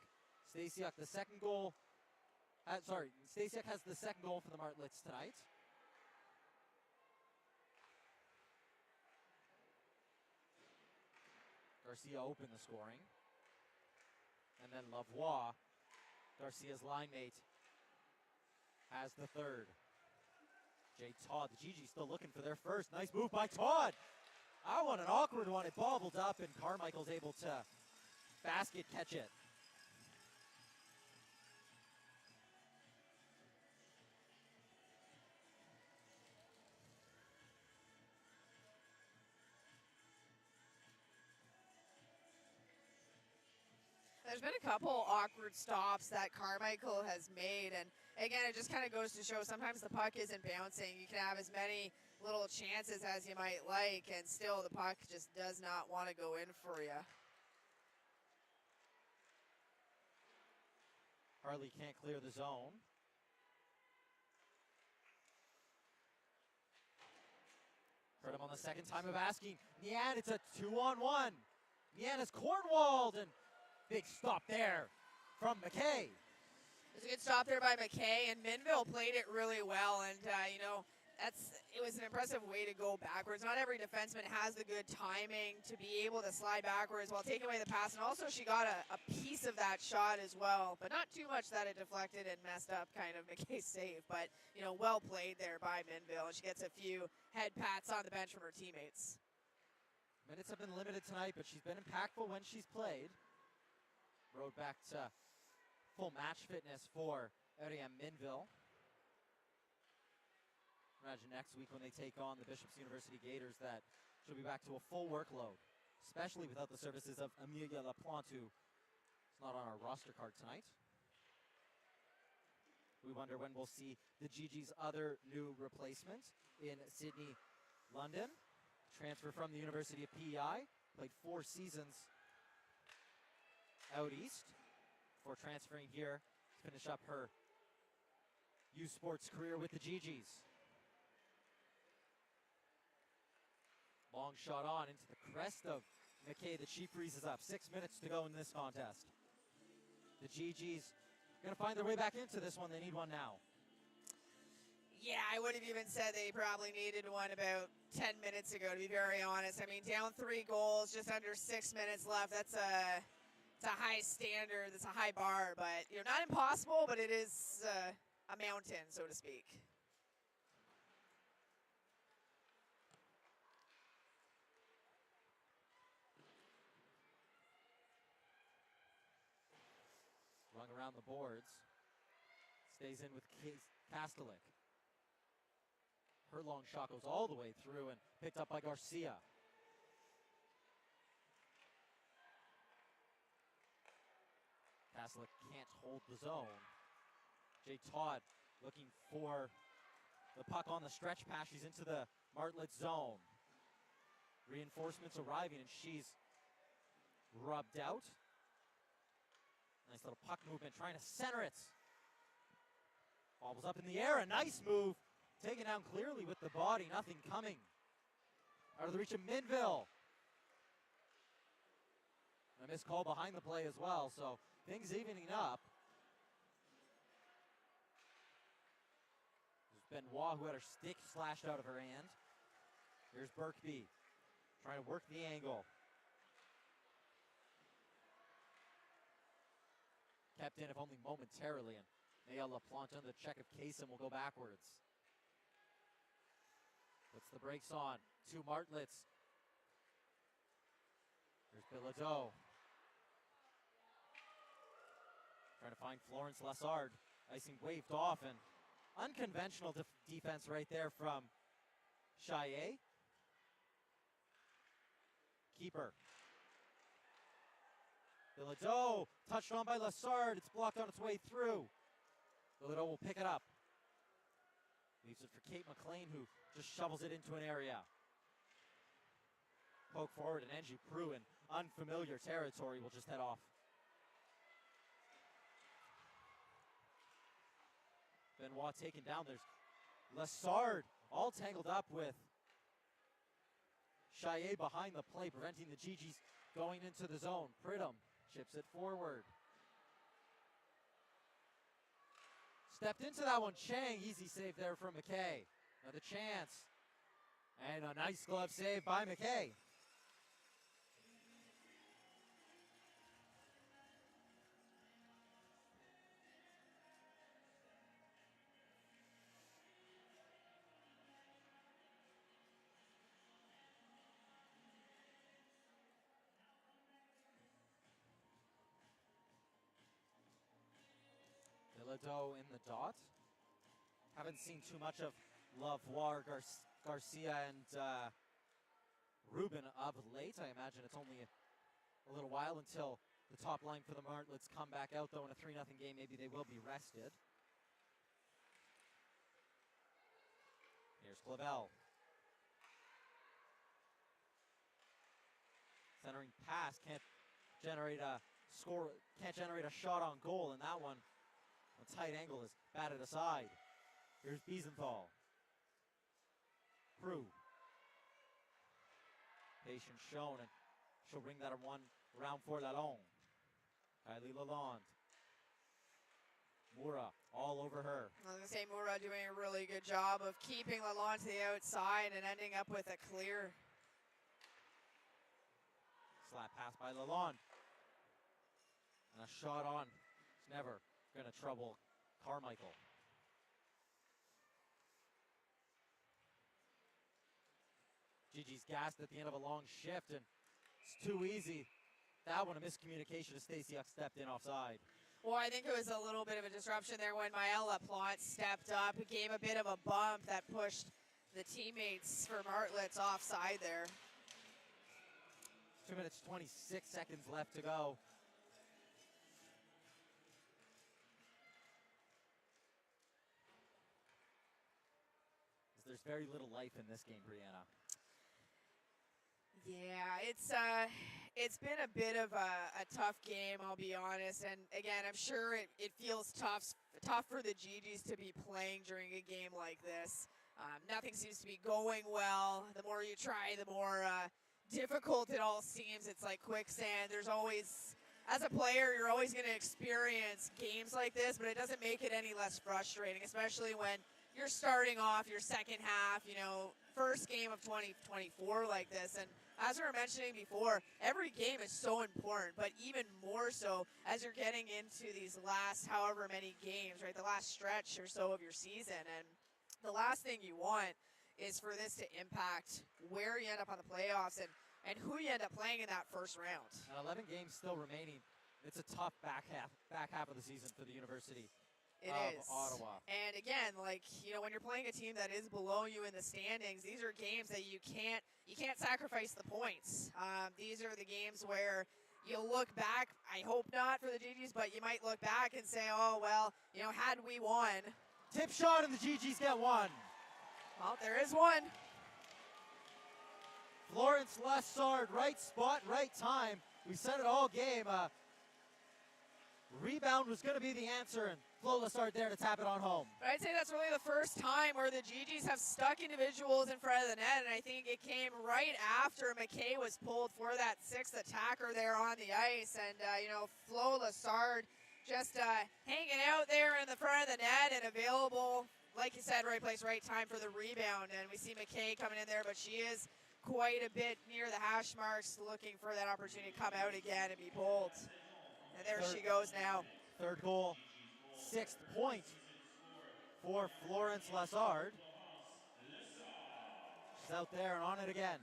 Stasiuk, the second goal. Stasiuk has the second goal for the Martlets tonight. Garcia opened the scoring. And then Lavoie, Garcia's line mate, has the third. Jay Todd, the GG still looking for their first. Nice move by Todd. That one, an awkward one. It bobbled up, and Carmichael's able to basket catch it. There's been a couple awkward stops that Carmichael has made, and again, it just kind of goes to show sometimes the puck isn't bouncing. You can have as many little chances as you might like, and still the puck just does not want to go in for you. Harley can't clear the zone. Heard him on the second time of asking. Nian, it's a 2-on-1. Nian is cornwalled, and big stop there from McKay. It's a good stop there by McKay, and Minville played it really well, and it was an impressive way to go backwards. Not every defenseman has the good timing to be able to slide backwards while taking away the pass, and also she got a piece of that shot as well, but not too much that it deflected and messed up kind of McKay's save, but well played there by Minville, and she gets a few head pats on the bench from her teammates. Minutes have been limited tonight, but she's been impactful when she's played. Road back to full match fitness for Ariane Minville. Imagine next week when they take on the Bishops University Gators that she'll be back to a full workload, especially without the services of Amelia Laplante, who is not on our roster card tonight. We wonder when we'll see the GG's other new replacement in Sydney, London. Transfer from the University of PEI, played 4 seasons out east before transferring here to finish up her youth sports career with the GGs. Long shot on into the crest of McKay that she freezes up. 6 minutes to go in this contest. The GGs going to find their way back into this one. They need one now. Yeah, I would have even said they probably needed one about 10 minutes ago, to be very honest. I mean, down 3 goals, just under 6 minutes left. It's a high standard. It's a high bar, but not impossible, but it is a mountain, so to speak. Rung around the boards. Stays in with Kastelik. Her long shot goes all the way through and picked up by Garcia. Kastelik can't hold the zone. Jay Todd looking for the puck on the stretch pass. She's into the Martlet zone. Reinforcements arriving, and she's rubbed out. Nice little puck movement, trying to center it. Ball was up in the air, a nice move taken down clearly with the body, nothing coming. Out of the reach of McGill. A missed call behind the play as well, so things evening up. There's Benoit who had her stick slashed out of her hand. Here's Birkby trying to work the angle. Kept in, if only momentarily, and McGill LaPlante on the check of Kaysen will go backwards. Puts the brakes on. 2 Martlets. Here's Bilodeau. Trying to find Florence Lessard. Icing waved off, and unconventional defense right there from Chaillet. Keeper. Bilodeau touched on by Lessard. It's blocked on its way through. Bilodeau will pick it up. Leaves it for Kate McLean, who just shovels it into an area. Poke forward, and Angie Prue in unfamiliar territory will just head off. Benoit taken down. There's Lessard all tangled up with Chaillet behind the play, preventing the GGs going into the zone. Pridham chips it forward. Stepped into that one, Chang. Easy save there from McKay. Another chance. And a nice glove save by McKay. Bilodeau in the dot. Haven't seen too much of Lavoie, Garcia, and Rubin of late. I imagine it's only a little while until the top line for the Martlets come back out, though in a 3-0 game, maybe they will be rested. Here's Clavel. Centering pass, can't generate a score, can't generate a shot on goal, and that one, a tight angle, is batted aside. Here's Biesenthal. Prue. Patience shown, and she'll bring that one around for Lalonde. Kylie Lalonde. Moura all over her. I was going to say Moura doing a really good job of keeping Lalonde to the outside and ending up with a clear. Slap pass by Lalonde. And a shot on. It's never going to trouble Carmichael. Gigi's gassed at the end of a long shift, and it's too easy. That one, a miscommunication as Stacey stepped in offside. Well, I think it was a little bit of a disruption there when McGill LaPlante stepped up. It gave a bit of a bump that pushed the teammates for Martlets offside there. 2 minutes, 26 seconds left to go. There's very little life in this game, Brianna. Yeah, it's been a bit of a tough game, I'll be honest. And again, I'm sure it feels tough for the GGs to be playing during a game like this. Nothing seems to be going well. The more you try, the more difficult it all seems. It's like quicksand. There's always, as a player, you're always going to experience games like this, but it doesn't make it any less frustrating, especially when you're starting off your second half, you know, first game of 2024 like this. And as we were mentioning before, every game is so important, but even more so as you're getting into these last however many games, right, the last stretch or so of your season. And the last thing you want is for this to impact where you end up on the playoffs and who you end up playing in that first round. And 11 games still remaining. It's a tough back half of the season for the University. It is. Ottawa. And again, like, you know, when you're playing a team that is below you in the standings, these are games that you can't sacrifice the points. These are the games where you'll look back, I hope not for the GGs, but you might look back and say, oh, well, you know, had we won. Tip shot and the GGs get one. Well, there is one. Florence Lessard, right spot, right time. We said it all game. rebound was going to be the answer, and Flo Lessard there to tap it on home. But I'd say that's really the first time where the GGs have stuck individuals in front of the net, and I think it came right after McKay was pulled for that sixth attacker there on the ice. And, Flo Lessard just hanging out there in the front of the net and available, like you said, right place, right time for the rebound. And we see McKay coming in there, but she is quite a bit near the hash marks, looking for that opportunity to come out again and be pulled. And there she goes now. Third goal, 6th point for Florence Lessard. She's out there and on it again.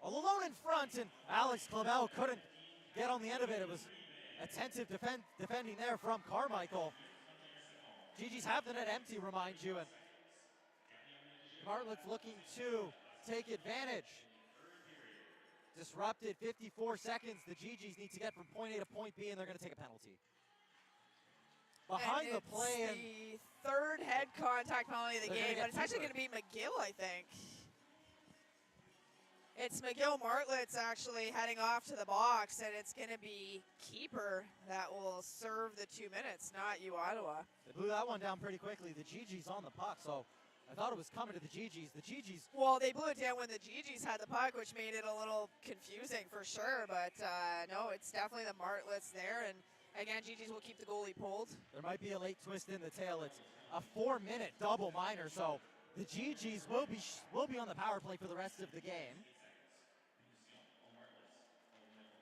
All alone in front, and Alex Clavel couldn't get on the end of it. It was attentive defending there from Carmichael. GG's have the net empty, remind you, and Bartlett's looking to take advantage. Disrupted 54 seconds. The GGs need to get from point A to point B, and they're going to take a penalty. Behind the play. And the third head contact penalty of the game, but it's actually going to be McGill, I think. It's McGill Martlett's actually heading off to the box, and it's going to be keeper that will serve the 2 minutes, not you, Ottawa. They blew that one down pretty quickly. The GG's on the puck, so I thought it was coming to the GGs. The GGs. Well, they blew it down when the GGs had the puck, which made it a little confusing for sure. But no, it's definitely the Martletts there. And again, GGs will keep the goalie pulled. There might be a late twist in the tail. It's a 4-minute double minor, so the GGs will be on the power play for the rest of the game.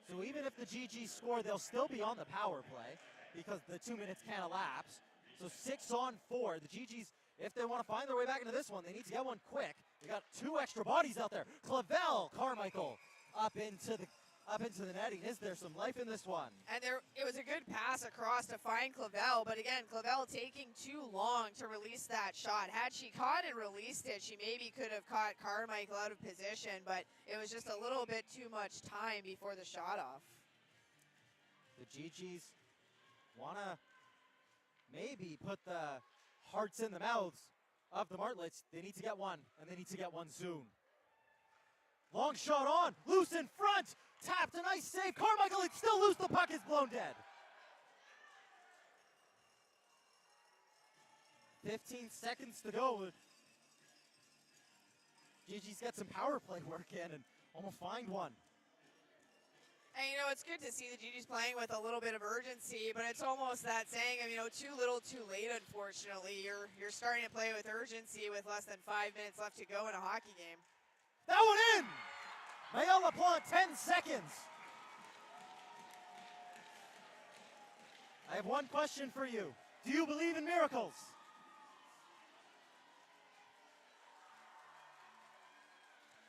So even if the GGs score, they'll still be on the power play because the 2 minutes can't elapse. So 6 on 4. The GGs, if they want to find their way back into this one, they need to get one quick. They got 2 extra bodies out there. Clavel, Carmichael, up into the netting. Is there some life in this one? And it was a good pass across to find Clavel, but again, Clavel taking too long to release that shot. Had she caught and released it, she maybe could have caught Carmichael out of position, but it was just a little bit too much time before the shot off. The GGs want to maybe put the hearts in the mouths of the Martletts. They need to get one, and they need to get one soon. Long shot on, loose in front, tapped, a nice save. Carmichael, it's still loose, the puck is blown dead. 15 seconds to go. GG's got some power play work in and almost find one. And, it's good to see the GGs playing with a little bit of urgency, but it's almost that saying of, too little, too late, unfortunately. You're starting to play with urgency with less than 5 minutes left to go in a hockey game. That one in! McGill LaPlante, 10 seconds. I have one question for you. Do you believe in miracles?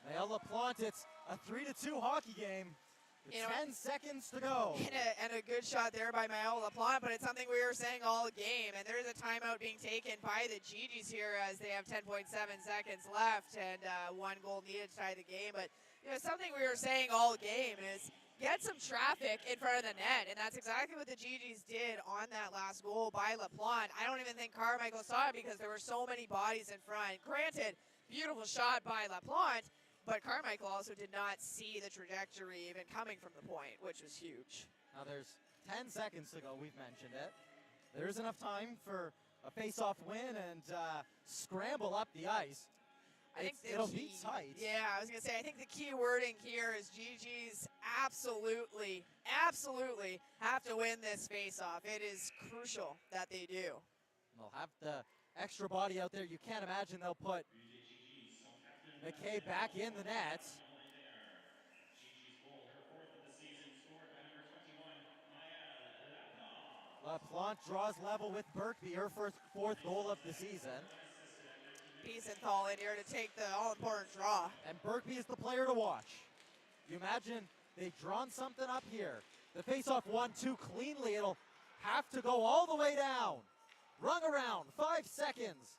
McGill LaPlante, it's a 3-2 hockey game. 10 seconds to go. And a good shot there by McGill LaPlante, but it's something we were saying all game. And there's a timeout being taken by the GGs here as they have 10.7 seconds left and 1 goal needed to tie the game. But something we were saying all game is get some traffic in front of the net, and that's exactly what the GGs did on that last goal by LaPlante. I don't even think Carmichael saw it because there were so many bodies in front. Granted, beautiful shot by LaPlante, but Carmichael also did not see the trajectory even coming from the point, which was huge. Now there's 10 seconds to go, we've mentioned it. There's enough time for a face-off win and scramble up the ice. It'll be tight. Yeah, I was going to say, I think the key wording here is GGs absolutely have to win this face-off. It is crucial that they do. They'll have the extra body out there. You can't imagine they'll put McKay back in the net. LaPlante draws level with Birkby, her fourth goal of the season. Piesenthal in here to take the all-important draw. And Birkby is the player to watch. You imagine they've drawn something up here. The face-off 1-2 cleanly. It'll have to go all the way down. Rung around, 5 seconds.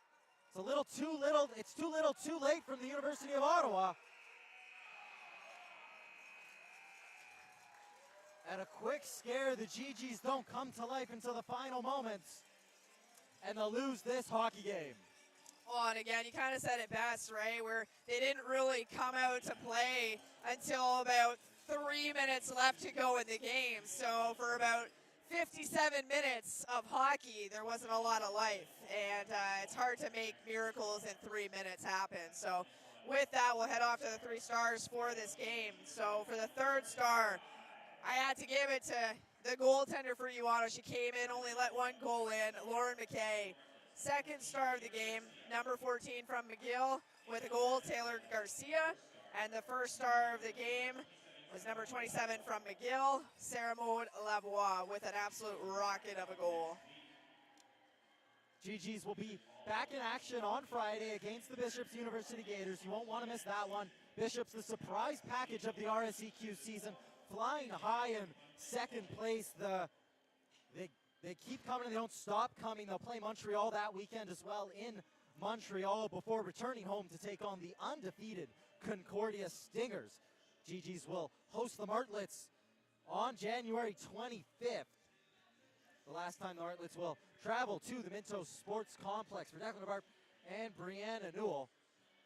It's a little too little. It's too little, too late from the University of Ottawa. And a quick scare, the GGs don't come to life until the final moments. And they'll lose this hockey game. Well, and again, you kind of said it best, right? Where they didn't really come out to play until about 3 minutes left to go in the game. So for about 57 minutes of hockey, there wasn't a lot of life. And it's hard to make miracles in 3 minutes happen. So with that, we'll head off to the 3 stars for this game. So for the third star, I had to give it to the goaltender for Iwano. She came in, only let 1 goal in, Lauren McKay. Second star of the game, number 14 from McGill with a goal, Taylor Garcia. And the first star of the game was number 27 from McGill, Sarah Maud Lavoie, with an absolute rocket of a goal. GGs will be back in action on Friday against the Bishops University Gators. You won't want to miss that one. Bishops, the surprise package of the RSEQ season, flying high in second place. They keep coming, they don't stop coming. They'll play Montreal that weekend as well in Montreal before returning home to take on the undefeated Concordia Stingers. GGs will host the Martlets on January 25th. The last time the Martlets will travel to the Minto Sports Complex. For Declan Barp and Brianna Newell,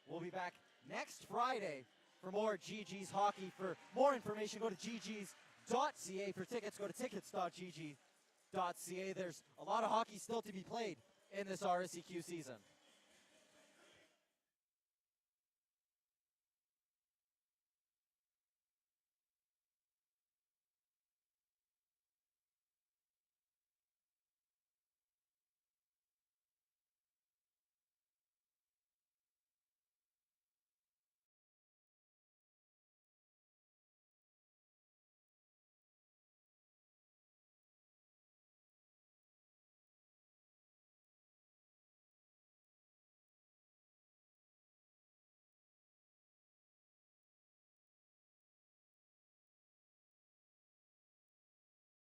we'll be back next Friday for more GGs hockey. For more information, go to ggs.ca. For tickets, go to tickets.gg.ca. There's a lot of hockey still to be played in this RSEQ season.